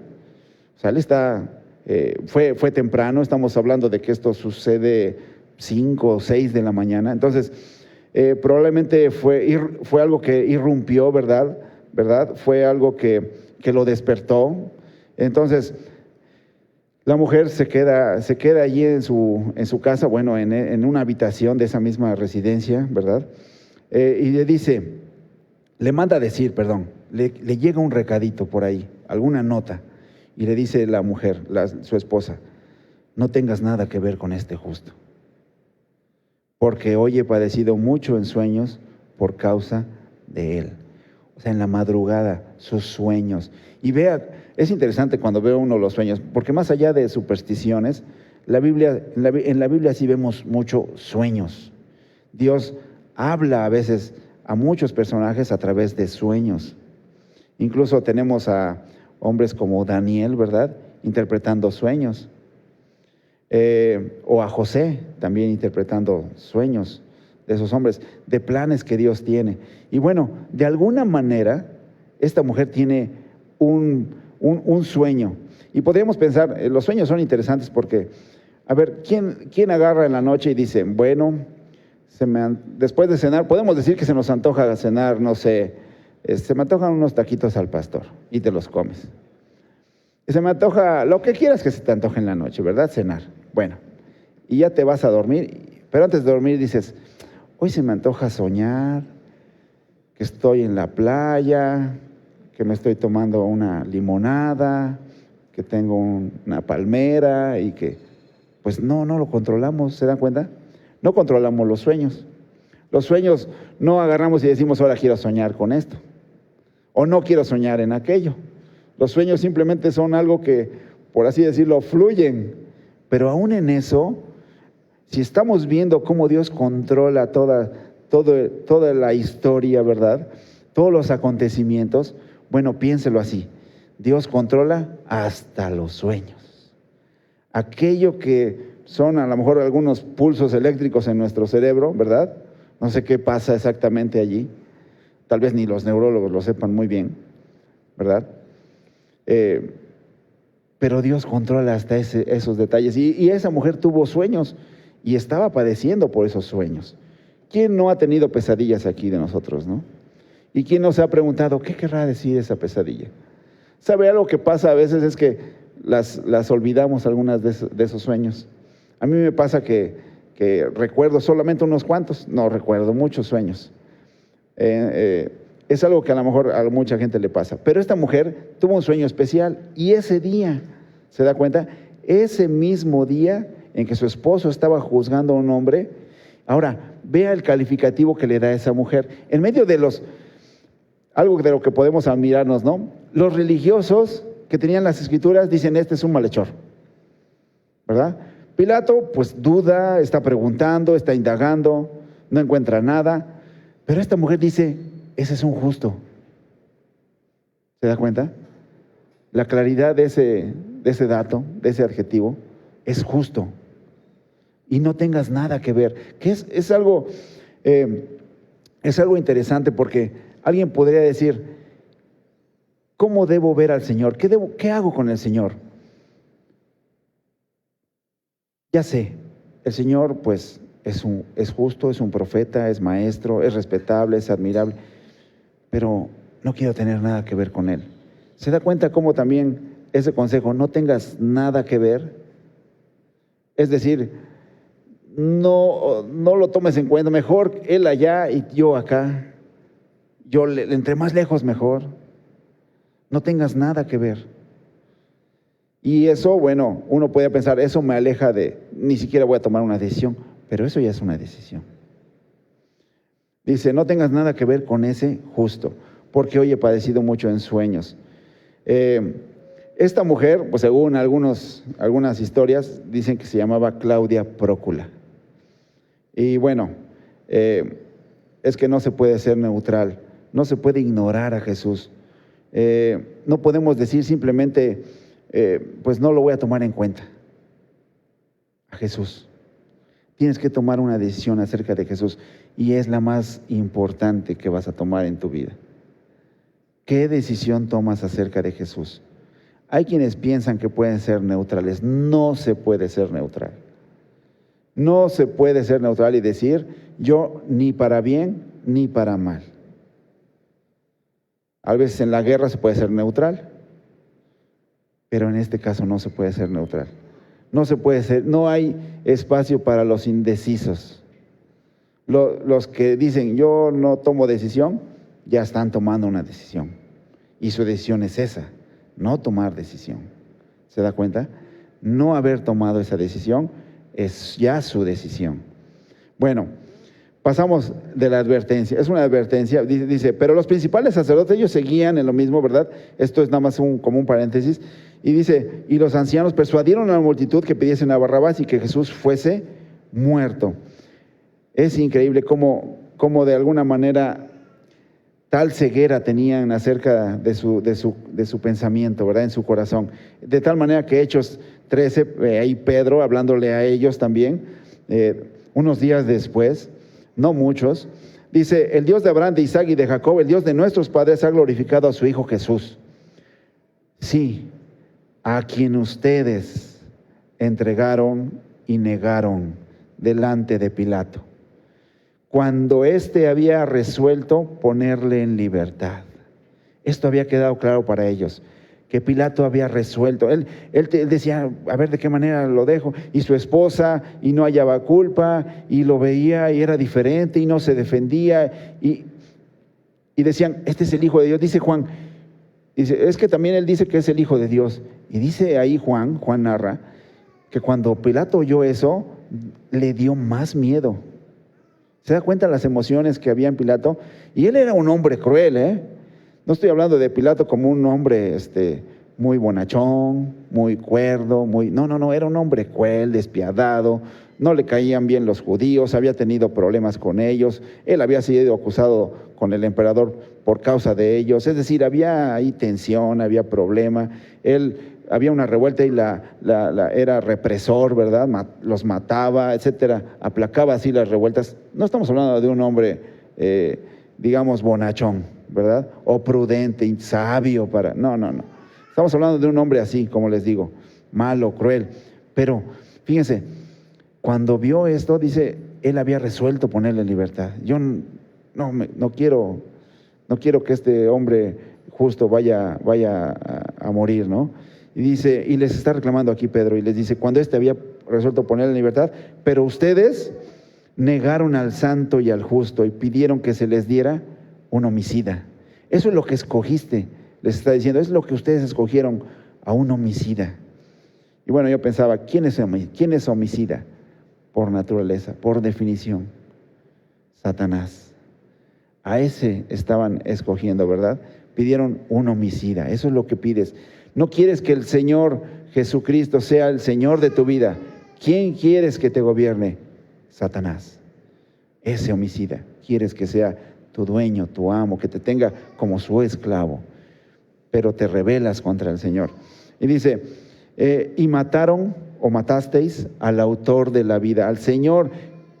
o sea, él fue temprano, estamos hablando de que esto sucede 5 o 6 de la mañana, entonces probablemente fue algo que irrumpió, ¿verdad? Fue algo que lo despertó. Entonces, la mujer se queda allí en su casa, bueno, en una habitación de esa misma residencia, ¿verdad? Y le manda a decir, le llega un recadito por ahí, alguna nota, y le dice la mujer, su esposa, no tengas nada que ver con este justo, porque hoy he padecido mucho en sueños por causa de él. O sea, en la madrugada, sus sueños. Y vea, es interesante cuando ve uno los sueños, porque más allá de supersticiones, en la Biblia sí vemos mucho sueños. Dios habla a veces a muchos personajes a través de sueños. Incluso tenemos a hombres como Daniel, ¿verdad?, interpretando sueños. O a José también interpretando sueños de esos hombres, de planes que Dios tiene. Y bueno, de alguna manera, esta mujer tiene un sueño. Y podríamos pensar, los sueños son interesantes porque, a ver, ¿quién agarra en la noche y dice, bueno, después de cenar, podemos decir que se nos antoja cenar, no sé, se me antojan unos taquitos al pastor y te los comes. Y se me antoja, lo que quieras que se te antoje en la noche, ¿verdad? Cenar. Bueno, y ya te vas a dormir, pero antes de dormir dices, hoy se me antoja soñar, que estoy en la playa, que me estoy tomando una limonada, que tengo una palmera y que, pues no lo controlamos, ¿se dan cuenta? No controlamos los sueños. Los sueños no agarramos y decimos, ahora quiero soñar con esto, o no quiero soñar en aquello. Los sueños simplemente son algo que, por así decirlo, fluyen. Pero aún en eso, si estamos viendo cómo Dios controla toda la historia, ¿verdad?, todos los acontecimientos, bueno, piénselo así. Dios controla hasta los sueños. Aquello que son a lo mejor algunos pulsos eléctricos en nuestro cerebro, ¿verdad? No sé qué pasa exactamente allí. Tal vez ni los neurólogos lo sepan muy bien, ¿verdad? Pero Dios controla hasta esos detalles. Y esa mujer tuvo sueños y estaba padeciendo por esos sueños. ¿Quién no ha tenido pesadillas aquí de nosotros, no? ¿Y quién nos ha preguntado, qué querrá decir esa pesadilla? ¿Sabe algo que pasa a veces? Es que las olvidamos algunas de esos sueños. A mí me pasa que recuerdo solamente unos cuantos, no recuerdo muchos sueños. Es algo que a lo mejor a mucha gente le pasa. Pero esta mujer tuvo un sueño especial y ese día, ¿se da cuenta? Ese mismo día en que su esposo estaba juzgando a un hombre, ahora, vea el calificativo que le da a esa mujer. En medio de algo de lo que podemos admirarnos, ¿no? Los religiosos que tenían las escrituras dicen, este es un malhechor, ¿verdad? Pilato, pues duda, está preguntando, está indagando, no encuentra nada, pero esta mujer dice, ese es un justo. ¿Se da cuenta? La claridad de ese dato, de ese adjetivo, es justo. Y no tengas nada que ver. Que es algo interesante porque alguien podría decir, ¿cómo debo ver al Señor? ¿Qué hago con el Señor? Ya sé, el Señor pues es justo, es un profeta, es maestro, es respetable, es admirable, pero no quiero tener nada que ver con Él. ¿Se da cuenta cómo también ese consejo, no tengas nada que ver? Es decir, no lo tomes en cuenta, mejor Él allá y yo acá, entre más lejos mejor, no tengas nada que ver. Y eso, bueno, uno puede pensar, eso me aleja ni siquiera voy a tomar una decisión, pero eso ya es una decisión. Dice, no tengas nada que ver con ese justo, porque hoy he padecido mucho en sueños. Esta mujer, pues según algunas historias, dicen que se llamaba Claudia Prócula. Y bueno, es que no se puede ser neutral, no se puede ignorar a Jesús. No podemos decir simplemente, pues no lo voy a tomar en cuenta. A Jesús. Tienes que tomar una decisión acerca de Jesús y es la más importante que vas a tomar en tu vida. ¿Qué decisión tomas acerca de Jesús? Hay quienes piensan que pueden ser neutrales. No se puede ser neutral. No se puede ser neutral y decir, yo ni para bien ni para mal. A veces en la guerra se puede ser neutral, pero en este caso no se puede ser neutral. No se puede ser, no hay espacio para los indecisos. Los que dicen, yo no tomo decisión, ya están tomando una decisión. Y su decisión es esa, no tomar decisión. ¿Se da cuenta? No haber tomado esa decisión es ya su decisión. Bueno, pasamos de la advertencia. Es una advertencia, dice, pero los principales sacerdotes, ellos seguían en lo mismo, ¿verdad? Esto es nada más como un paréntesis. Y dice, y los ancianos persuadieron a la multitud que pidiesen a Barrabás y que Jesús fuese muerto. Es increíble cómo de alguna manera tal ceguera tenían acerca de su pensamiento, ¿verdad? En su corazón. De tal manera que Hechos 13, ahí Pedro, hablándole a ellos también, unos días después, no muchos, dice, el Dios de Abraham, de Isaac y de Jacob, el Dios de nuestros padres ha glorificado a su Hijo Jesús. Sí, a quien ustedes entregaron y negaron delante de Pilato, cuando éste había resuelto ponerle en libertad. Esto había quedado claro para ellos, que Pilato había resuelto. Él decía, a ver de qué manera lo dejo, y su esposa, y no hallaba culpa, y lo veía y era diferente, y no se defendía, y decían, este es el Hijo de Dios. Dice Juan, es que también él dice que es el Hijo de Dios. Y dice ahí Juan narra, que cuando Pilato oyó eso, le dio más miedo. ¿Se da cuenta las emociones que había en Pilato? Y él era un hombre cruel, No estoy hablando de Pilato como un hombre muy bonachón, muy cuerdo, no, era un hombre cruel, despiadado, no le caían bien los judíos, había tenido problemas con ellos, él había sido acusado con el emperador por causa de ellos, es decir, había ahí tensión, había problema, había una revuelta y era represor, ¿verdad? Los mataba, etcétera, aplacaba así las revueltas. No estamos hablando de un hombre, digamos, bonachón, ¿verdad? O prudente, sabio no. Estamos hablando de un hombre así, como les digo, malo, cruel. Pero, fíjense, cuando vio esto, dice, él había resuelto ponerle en libertad. Yo no quiero que este hombre justo vaya a morir, ¿no? Y dice, y les está reclamando aquí Pedro, y les dice, cuando había resuelto ponerle en libertad, pero ustedes negaron al santo y al justo y pidieron que se les diera un homicida. Eso es lo que escogiste, les está diciendo, es lo que ustedes escogieron, a un homicida. Y bueno, yo pensaba, ¿quién es homicida? Por naturaleza, por definición, Satanás. A ese estaban escogiendo, ¿verdad? Pidieron un homicida, eso es lo que pides. No quieres que el Señor Jesucristo sea el Señor de tu vida. ¿Quién quieres que te gobierne? Satanás. Ese homicida. Quieres que sea tu dueño, tu amo, que te tenga como su esclavo. Pero te rebelas contra el Señor. Y dice, y mataron o matasteis al autor de la vida, al Señor,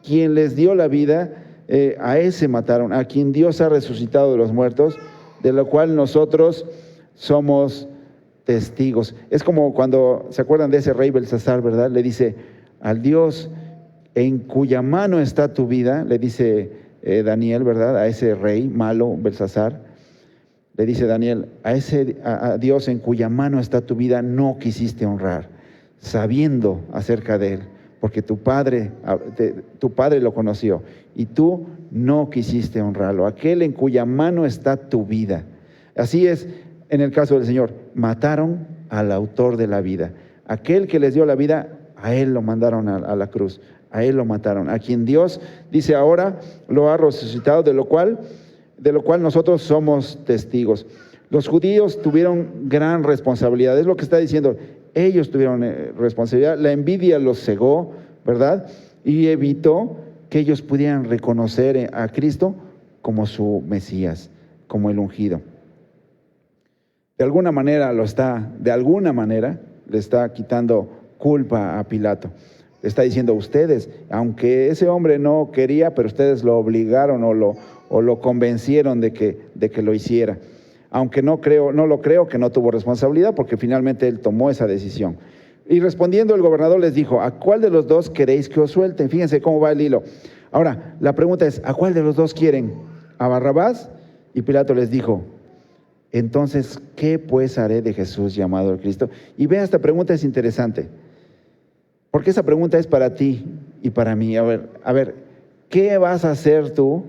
quien les dio la vida, a ese mataron, a quien Dios ha resucitado de los muertos, de lo cual nosotros somos testigos. Es como cuando, ¿se acuerdan de ese rey Belsasar, verdad? Le dice al Dios en cuya mano está tu vida, le dice Daniel, ¿verdad? A ese rey malo, Belsasar, le dice Daniel, a Dios en cuya mano está tu vida no quisiste honrar, sabiendo acerca de él, porque tu padre lo conoció y tú no quisiste honrarlo, aquel en cuya mano está tu vida. Así es en el caso del Señor, mataron al autor de la vida, aquel que les dio la vida, a él lo mandaron a la cruz, a él lo mataron, a quien Dios dice ahora lo ha resucitado, de lo cual nosotros somos testigos. Los judíos tuvieron gran responsabilidad, es lo que está diciendo, ellos tuvieron responsabilidad, la envidia los cegó, ¿verdad? Y evitó que ellos pudieran reconocer a Cristo como su Mesías, como el ungido. De alguna manera le está quitando culpa a Pilato. Le está diciendo, ustedes, aunque ese hombre no quería, pero ustedes lo obligaron o lo convencieron de que lo hiciera. Aunque no lo creo que no tuvo responsabilidad, porque finalmente él tomó esa decisión. Y respondiendo el gobernador les dijo, ¿a cuál de los dos queréis que os suelten? Fíjense cómo va el hilo. Ahora, la pregunta es, ¿a cuál de los dos quieren? ¿A Barrabás? Y Pilato les dijo, entonces, ¿qué pues haré de Jesús llamado el Cristo? Y vea, esta pregunta es interesante, porque esa pregunta es para ti y para mí. A ver, ¿qué vas a hacer tú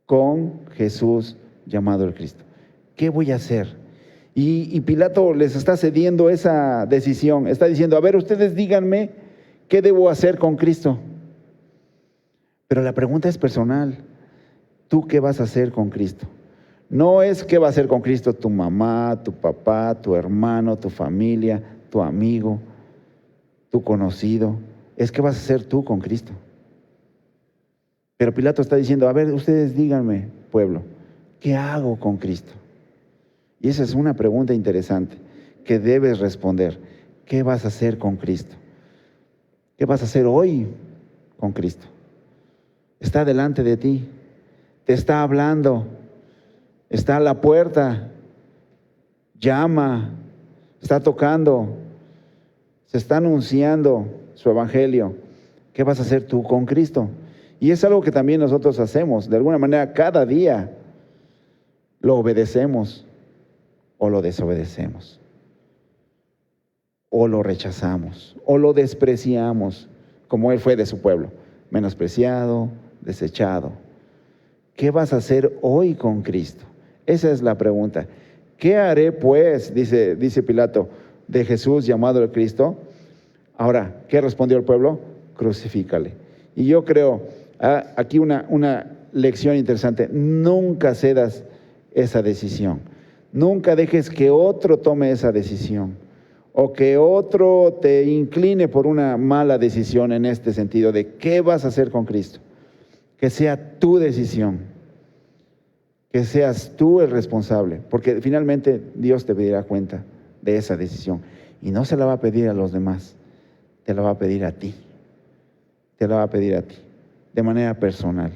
con Jesús llamado el Cristo? ¿Qué voy a hacer? Y Pilato les está cediendo esa decisión, está diciendo, a ver, ustedes díganme, ¿qué debo hacer con Cristo? Pero la pregunta es personal, ¿tú qué vas a hacer con Cristo? No es qué va a hacer con Cristo tu mamá, tu papá, tu hermano, tu familia, tu amigo, tu conocido. Es qué vas a hacer tú con Cristo. Pero Pilato está diciendo, a ver, ustedes díganme, pueblo, ¿qué hago con Cristo? Y esa es una pregunta interesante que debes responder. ¿Qué vas a hacer con Cristo? ¿Qué vas a hacer hoy con Cristo? Está delante de ti, te está hablando, está a la puerta, llama, está tocando, se está anunciando su evangelio. ¿Qué vas a hacer tú con Cristo? Y es algo que también nosotros hacemos, de alguna manera cada día lo obedecemos o lo desobedecemos, o lo rechazamos, o lo despreciamos, como él fue de su pueblo, menospreciado, desechado. ¿Qué vas a hacer hoy con Cristo? Esa es la pregunta. ¿Qué haré pues, dice Pilato, de Jesús llamado el Cristo? Ahora, ¿qué respondió el pueblo? Crucifícale. Y yo creo, aquí una lección interesante, nunca cedas esa decisión. Nunca dejes que otro tome esa decisión. o que otro te incline por una mala decisión en este sentido de qué vas a hacer con Cristo. Que sea tu decisión, que seas tú el responsable, porque finalmente Dios te pedirá cuenta de esa decisión y no se la va a pedir a los demás, te la va a pedir a ti, te la va a pedir a ti, de manera personal,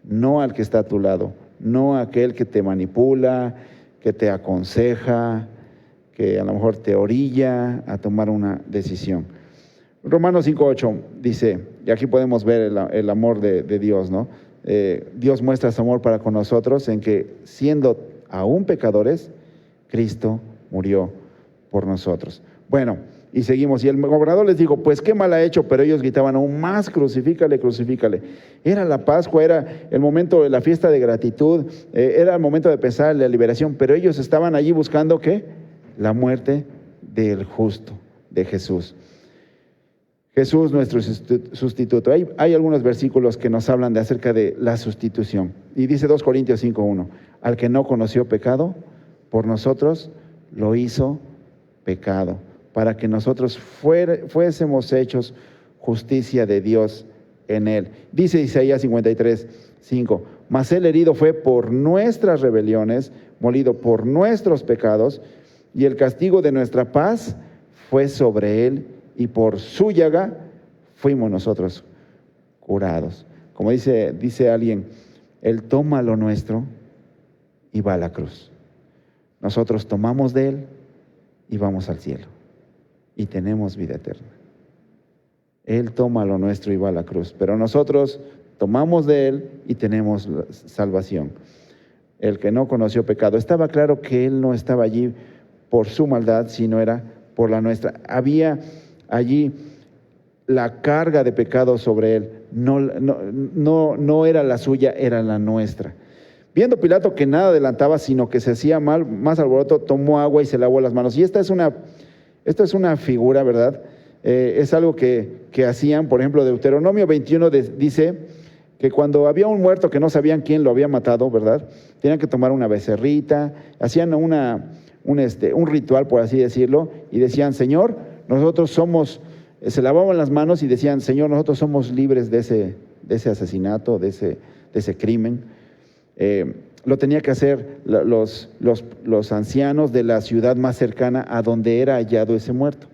no al que está a tu lado, no a aquel que te manipula, que te aconseja, que a lo mejor te orilla a tomar una decisión. Romanos 5:8 dice, y aquí podemos ver el amor de Dios, ¿no? Dios muestra su amor para con nosotros en que, siendo aún pecadores, Cristo murió por nosotros. Bueno, y seguimos. Y el gobernador les dijo, pues qué mal ha hecho, pero ellos gritaban aún más, crucifícale, crucifícale. Era la Pascua, era el momento de la fiesta de gratitud, era el momento de pensar en la liberación, pero ellos estaban allí buscando, ¿qué? La muerte del justo, de Jesús. Jesús, nuestro sustituto. Hay algunos versículos que nos hablan acerca de la sustitución. Y dice 2 Corintios 5:1, al que no conoció pecado, por nosotros lo hizo pecado, para que nosotros fuésemos hechos justicia de Dios en él. Dice Isaías 53:5, mas él herido fue por nuestras rebeliones, molido por nuestros pecados, y el castigo de nuestra paz fue sobre él, y por su llaga fuimos nosotros curados. Como dice alguien, él toma lo nuestro y va a la cruz. Nosotros tomamos de él y vamos al cielo y tenemos vida eterna. Él toma lo nuestro y va a la cruz, pero nosotros tomamos de él y tenemos salvación. El que no conoció pecado, estaba claro que él no estaba allí por su maldad, sino era por la nuestra. Había allí la carga de pecado sobre él, no era la suya, era la nuestra. Viendo Pilato que nada adelantaba, sino que se hacía más alboroto, tomó agua y se lavó las manos. Y esta es una figura, ¿verdad? Es algo que hacían, por ejemplo, Deuteronomio 21 dice que cuando había un muerto que no sabían quién lo había matado, ¿verdad? Tenían que tomar una becerrita, hacían un ritual, por así decirlo, y decían, Señor, nosotros se lavaban las manos y decían, Señor, nosotros somos libres de ese asesinato, de ese crimen. Lo tenía que hacer los ancianos de la ciudad más cercana a donde era hallado ese muerto,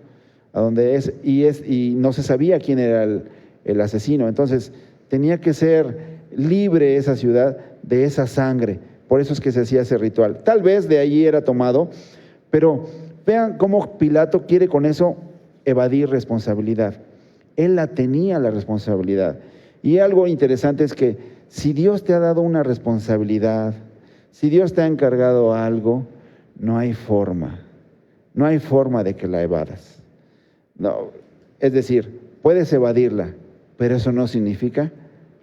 y no se sabía quién era el asesino. Entonces tenía que ser libre esa ciudad de esa sangre. Por eso es que se hacía ese ritual. Tal vez de allí era tomado, pero vean cómo Pilato quiere con eso evadir responsabilidad. Él la tenía, la responsabilidad. Y algo interesante es que si Dios te ha dado una responsabilidad, si Dios te ha encargado algo, no hay forma de que la evadas. No, es decir, puedes evadirla, pero eso no significa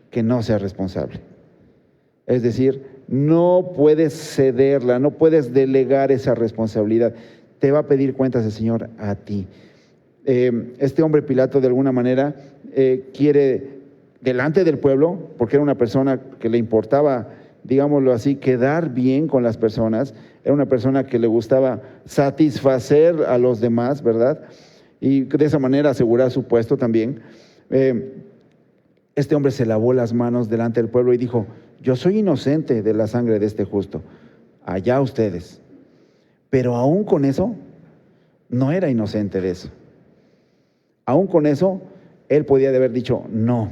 que no seas responsable. Es decir, no puedes cederla, no puedes delegar esa responsabilidad. Te va a pedir cuentas el Señor a ti. Este hombre Pilato, de alguna manera, quiere, delante del pueblo, porque era una persona que le importaba, digámoslo así, quedar bien con las personas, era una persona que le gustaba satisfacer a los demás, ¿verdad? Y de esa manera asegurar su puesto también. Este hombre se lavó las manos delante del pueblo y dijo, yo soy inocente de la sangre de este justo, allá ustedes. Pero aún con eso, no era inocente de eso. Aún con eso, él podía haber dicho, no,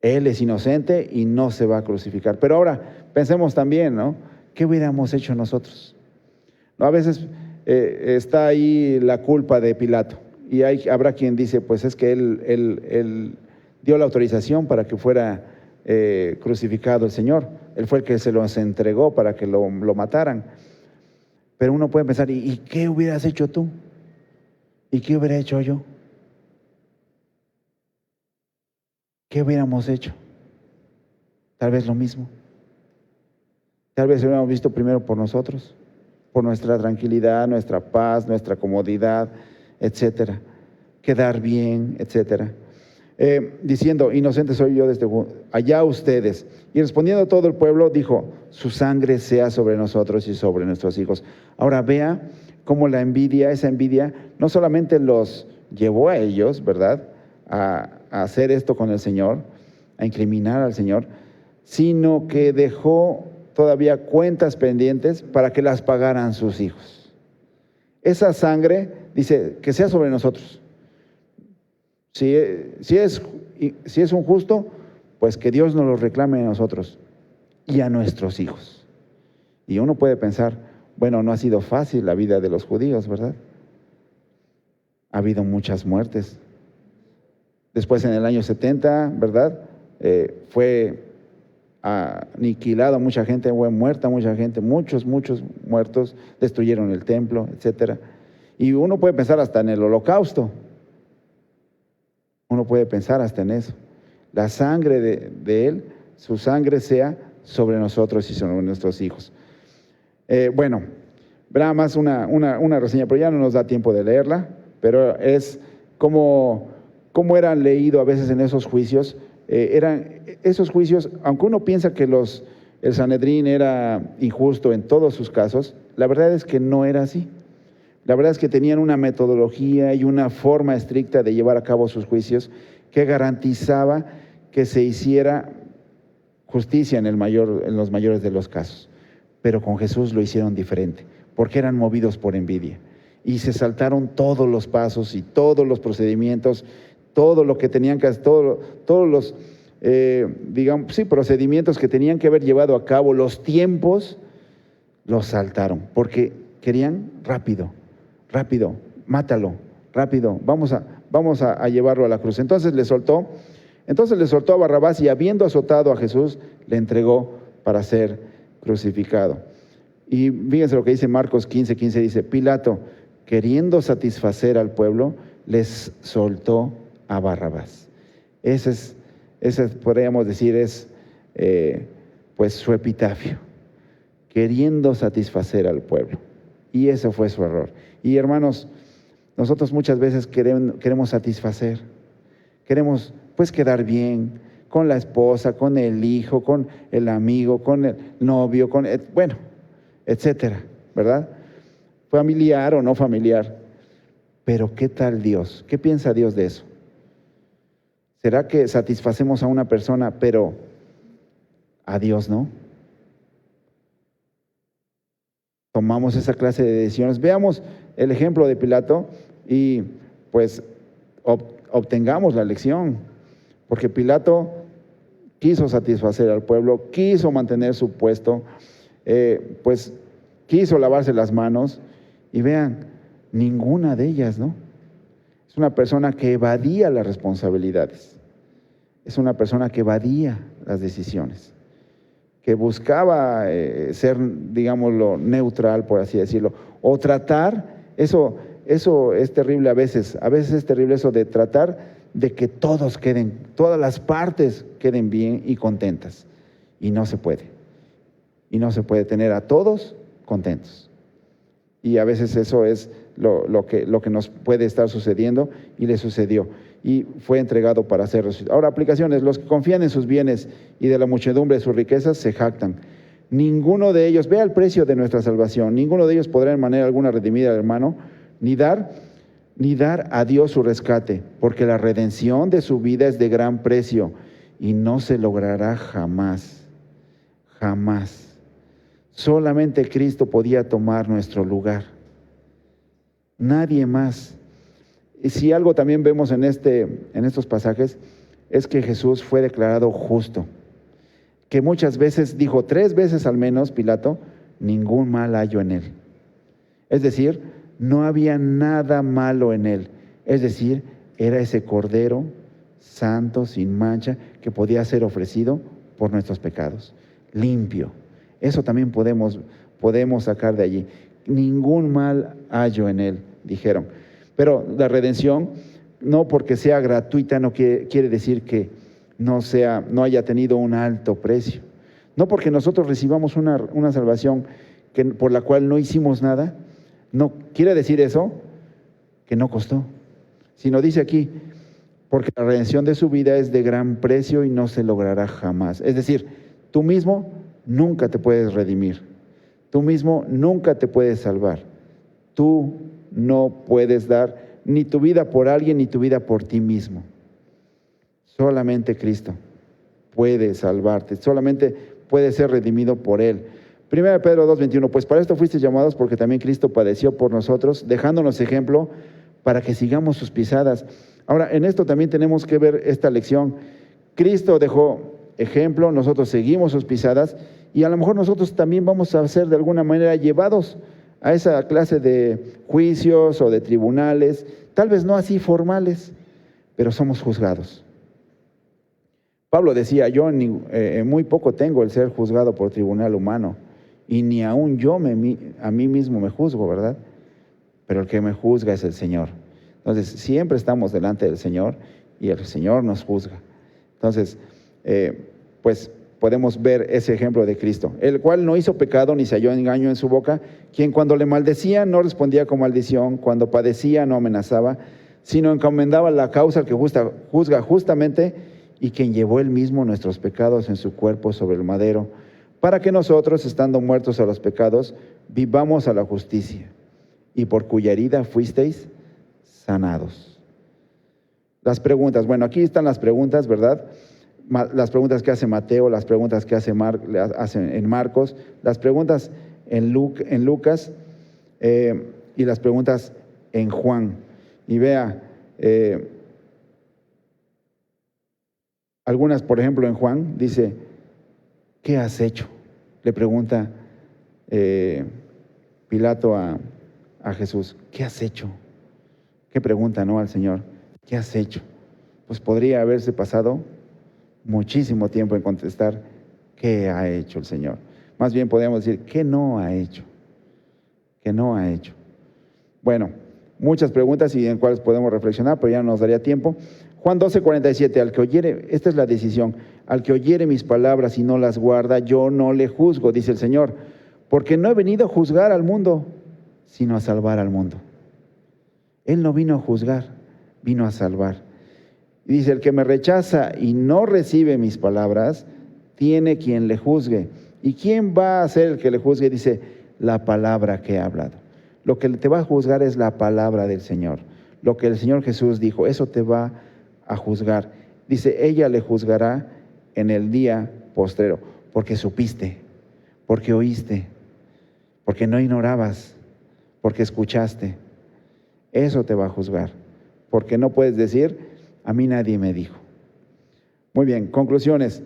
él es inocente y no se va a crucificar. Pero ahora, pensemos también, ¿no? ¿Qué hubiéramos hecho nosotros? ¿No? A veces está ahí la culpa de Pilato y habrá quien dice, pues es que él dio la autorización para que fuera crucificado el Señor. Él fue el que se los entregó para que lo mataran. Pero uno puede pensar, ¿y qué hubieras hecho tú? ¿Y qué hubiera hecho yo? ¿Qué hubiéramos hecho? Tal vez lo mismo. Tal vez lo hubiéramos visto primero por nosotros, por nuestra tranquilidad, nuestra paz, nuestra comodidad, etcétera. Quedar bien, etcétera. Diciendo, inocente soy yo de este mundo, allá ustedes. Y respondiendo todo el pueblo, dijo, su sangre sea sobre nosotros y sobre nuestros hijos. Ahora vea cómo la envidia, esa envidia, no solamente los llevó a ellos, ¿verdad?, a hacer esto con el Señor, a incriminar al Señor, sino que dejó todavía cuentas pendientes para que las pagaran sus hijos. Esa sangre, dice, que sea sobre nosotros. Si es un justo, pues que Dios nos lo reclame a nosotros y a nuestros hijos. Y uno puede pensar, bueno, no ha sido fácil la vida de los judíos, ¿verdad? Ha habido muchas muertes. Después en el año 70, ¿verdad?, fue aniquilada mucha gente, fue muerta mucha gente, muchos muertos, destruyeron el templo, etcétera. Y uno puede pensar hasta en el holocausto. Uno puede pensar hasta en eso. La sangre de Él, su sangre sea sobre nosotros y sobre nuestros hijos. Bueno, nada más una reseña, pero ya no nos da tiempo de leerla, pero es como eran leídos a veces en esos juicios. Esos juicios, aunque uno piensa que el Sanedrín era injusto en todos sus casos, la verdad es que no era así. La verdad es que tenían una metodología y una forma estricta de llevar a cabo sus juicios que garantizaba que se hiciera justicia en los mayores de los casos. Pero con Jesús lo hicieron diferente, porque eran movidos por envidia. Y se saltaron todos los pasos y todos los procedimientos, todo lo que tenían que hacer, todos los procedimientos que tenían que haber llevado a cabo, los tiempos, los saltaron, porque querían rápido, mátalo, rápido, vamos a llevarlo a la cruz. Entonces le soltó a Barrabás y habiendo azotado a Jesús, le entregó para ser crucificado. Y fíjense lo que dice Marcos 15:15, dice, Pilato, queriendo satisfacer al pueblo, les soltó a Barrabás. Ese podríamos decir es pues su epitafio, queriendo satisfacer al pueblo. Y ese fue su error. Y hermanos, nosotros muchas veces queremos satisfacer, queremos pues quedar bien con la esposa, con el hijo, con el amigo, con el novio, etcétera, ¿verdad? Familiar o no familiar. Pero ¿qué tal Dios? ¿Qué piensa Dios de eso? ¿Será que satisfacemos a una persona, pero a Dios no? Tomamos esa clase de decisiones. Veamos el ejemplo de Pilato y pues obtengamos la lección. Porque Pilato quiso satisfacer al pueblo, quiso mantener su puesto, pues quiso lavarse las manos. Y vean, ninguna de ellas, ¿no? Es una persona que evadía las responsabilidades. Es una persona que evadía las decisiones, que buscaba ser, digámoslo, neutral, por así decirlo, o tratar, eso es terrible a veces es terrible eso de tratar de que todas las partes queden bien y contentas, y no se puede tener a todos contentos, y a veces eso es lo que nos puede estar sucediendo, y le sucedió, y fue entregado para ser resucitado. Ahora, aplicaciones. Los que confían en sus bienes y de la muchedumbre de sus riquezas se jactan. Ninguno de ellos, vea el precio de nuestra salvación, ninguno de ellos podrá en manera alguna redimir al hermano, ni dar a Dios su rescate, porque la redención de su vida es de gran precio y no se logrará jamás. Solamente Cristo podía tomar nuestro lugar, nadie más. Y si algo también vemos en estos pasajes, es que Jesús fue declarado justo, que muchas veces dijo, 3 veces al menos Pilato, ningún mal hallo en él. Es decir, no había nada malo en él. Es decir, era ese cordero santo, sin mancha, que podía ser ofrecido por nuestros pecados, limpio. Eso también podemos sacar de allí. Ningún mal hallo en él, dijeron. Pero la redención, no porque sea gratuita, no quiere decir que no haya tenido un alto precio. No porque nosotros recibamos una salvación por la cual no hicimos nada, no quiere decir eso que no costó, sino dice aquí, porque la redención de su vida es de gran precio y no se logrará jamás. Es decir, tú mismo nunca te puedes redimir, tú mismo nunca te puedes salvar, Tú no puedes dar ni tu vida por alguien, ni tu vida por ti mismo. Solamente Cristo puede salvarte, solamente puede ser redimido por Él. 1 Pedro 2:21, pues para esto fuisteis llamados, porque también Cristo padeció por nosotros, dejándonos ejemplo para que sigamos sus pisadas. Ahora, en esto también tenemos que ver esta lección. Cristo dejó ejemplo, nosotros seguimos sus pisadas, y a lo mejor nosotros también vamos a ser de alguna manera llevados a esa clase de juicios o de tribunales, tal vez no así formales, pero somos juzgados. Pablo decía, yo muy poco tengo el ser juzgado por tribunal humano, y ni aún yo a mí mismo me juzgo, ¿verdad? Pero el que me juzga es el Señor. Entonces, siempre estamos delante del Señor y el Señor nos juzga. Entonces, pues podemos ver ese ejemplo de Cristo, el cual no hizo pecado ni se halló engaño en su boca, quien cuando le maldecía no respondía con maldición, cuando padecía no amenazaba, sino encomendaba la causa al que juzga justamente, y quien llevó él mismo nuestros pecados en su cuerpo sobre el madero, para que nosotros, estando muertos a los pecados, vivamos a la justicia, y por cuya herida fuisteis sanados. Las preguntas, bueno, aquí están las preguntas, ¿verdad? Las preguntas que hace Mateo, las preguntas que hace en Marcos, las preguntas en Lucas y las preguntas en Juan. Y vea, algunas, por ejemplo, en Juan dice, ¿qué has hecho? Le pregunta Pilato a Jesús, ¿qué has hecho? ¿Qué pregunta, no, al Señor? ¿Qué has hecho? Pues podría haberse pasado muchísimo tiempo en contestar qué ha hecho el Señor. Más bien podríamos decir, ¿qué no ha hecho? ¿Qué no ha hecho? Bueno, muchas preguntas y en cuales podemos reflexionar, pero ya no nos daría tiempo. Juan 12:47, al que oyere, esta es la decisión, al que oyere mis palabras y no las guarda, yo no le juzgo, dice el Señor, porque no he venido a juzgar al mundo, sino a salvar al mundo. Él no vino a juzgar, vino a salvar. Y dice, el que me rechaza y no recibe mis palabras, tiene quien le juzgue. ¿Y quién va a ser el que le juzgue? Dice, la palabra que he hablado. Lo que te va a juzgar es la palabra del Señor. Lo que el Señor Jesús dijo, eso te va a juzgar. Dice, ella le juzgará en el día postrero, porque supiste, porque oíste, porque no ignorabas, porque escuchaste. Eso te va a juzgar, porque no puedes decir, a mí nadie me dijo. Muy bien, conclusiones.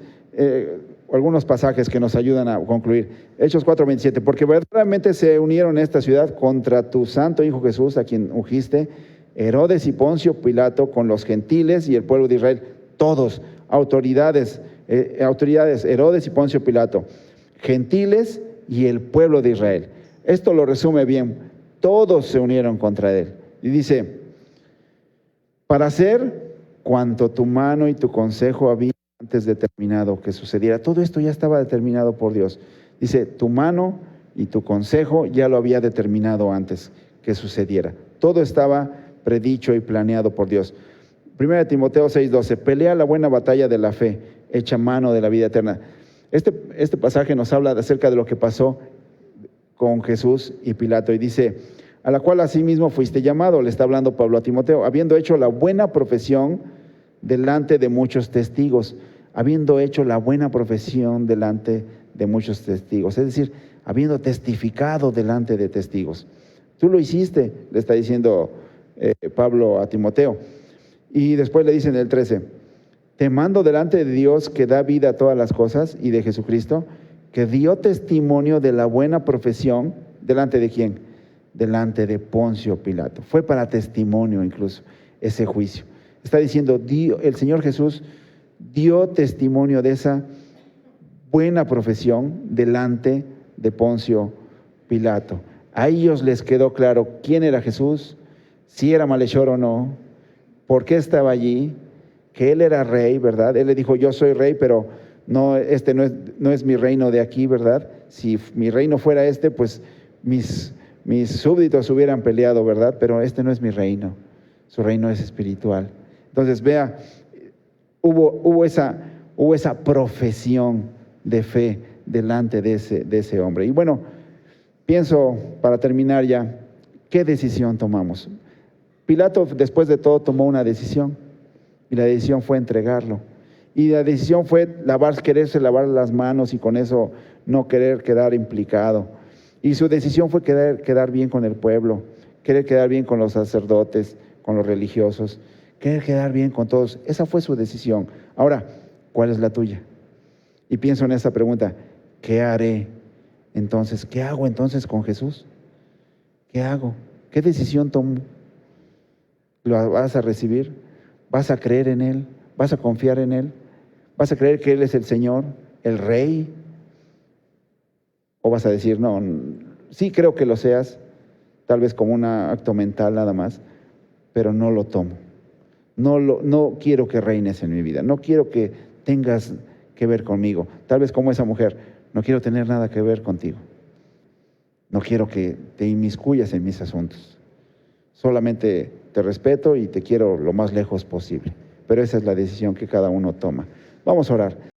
Algunos pasajes que nos ayudan a concluir. Hechos 4:27, porque verdaderamente se unieron en esta ciudad contra tu santo Hijo Jesús, a quien ungiste, Herodes y Poncio Pilato, con los gentiles y el pueblo de Israel, todos, autoridades, Herodes y Poncio Pilato, gentiles y el pueblo de Israel. Esto lo resume bien, todos se unieron contra él. Y dice, para hacer cuanto tu mano y tu consejo habían antes determinado que sucediera. Todo esto ya estaba determinado por Dios. Dice, tu mano y tu consejo ya lo había determinado antes que sucediera. Todo estaba predicho y planeado por Dios. 1 Timoteo 6:12, pelea la buena batalla de la fe, echa mano de la vida eterna. Este pasaje nos habla acerca de lo que pasó con Jesús y Pilato, y dice, a la cual asimismo fuiste llamado, le está hablando Pablo a Timoteo, habiendo hecho la buena profesión delante de muchos testigos, habiendo hecho la buena profesión delante de muchos testigos, es decir, habiendo testificado delante de testigos. Tú lo hiciste, le está diciendo Pablo a Timoteo. Y después le dice en el 13, te mando delante de Dios que da vida a todas las cosas y de Jesucristo, que dio testimonio de la buena profesión, ¿delante de quién? Delante de Poncio Pilato. Fue para testimonio incluso ese juicio. Está diciendo, el Señor Jesús dio testimonio de esa buena profesión delante de Poncio Pilato. A ellos les quedó claro quién era Jesús, si era malhechor o no, por qué estaba allí, que él era rey, ¿verdad? Él le dijo, yo soy rey, pero no, no es mi reino de aquí, ¿verdad? Si mi reino fuera pues mis súbditos hubieran peleado, ¿verdad? Pero este no es mi reino, su reino es espiritual. Entonces, vea, hubo esa profesión de fe delante de ese hombre. Y bueno, pienso, para terminar ya, ¿Qué decisión tomamos? Pilato, después de todo, tomó una decisión, y la decisión fue entregarlo. Y la decisión fue quererse lavar las manos y con eso no querer quedar implicado. Y su decisión fue quedar bien con el pueblo, querer quedar bien con los sacerdotes, con los religiosos, querer quedar bien con todos. Esa fue su decisión. Ahora, ¿cuál es la tuya? Y pienso en esta pregunta: ¿qué haré entonces? ¿Qué hago entonces con Jesús? ¿Qué hago? ¿Qué decisión tomo? ¿Lo vas a recibir? ¿Vas a creer en Él? ¿Vas a confiar en Él? ¿Vas a creer que Él es el Señor, el Rey? ¿O vas a decir, no, sí creo que lo seas, tal vez como un acto mental nada más, pero no lo tomo? No quiero que reines en mi vida, no quiero que tengas que ver conmigo. Tal vez como esa mujer, no quiero tener nada que ver contigo. No quiero que te inmiscuyas en mis asuntos. Solamente te respeto y te quiero lo más lejos posible. Pero esa es la decisión que cada uno toma. Vamos a orar.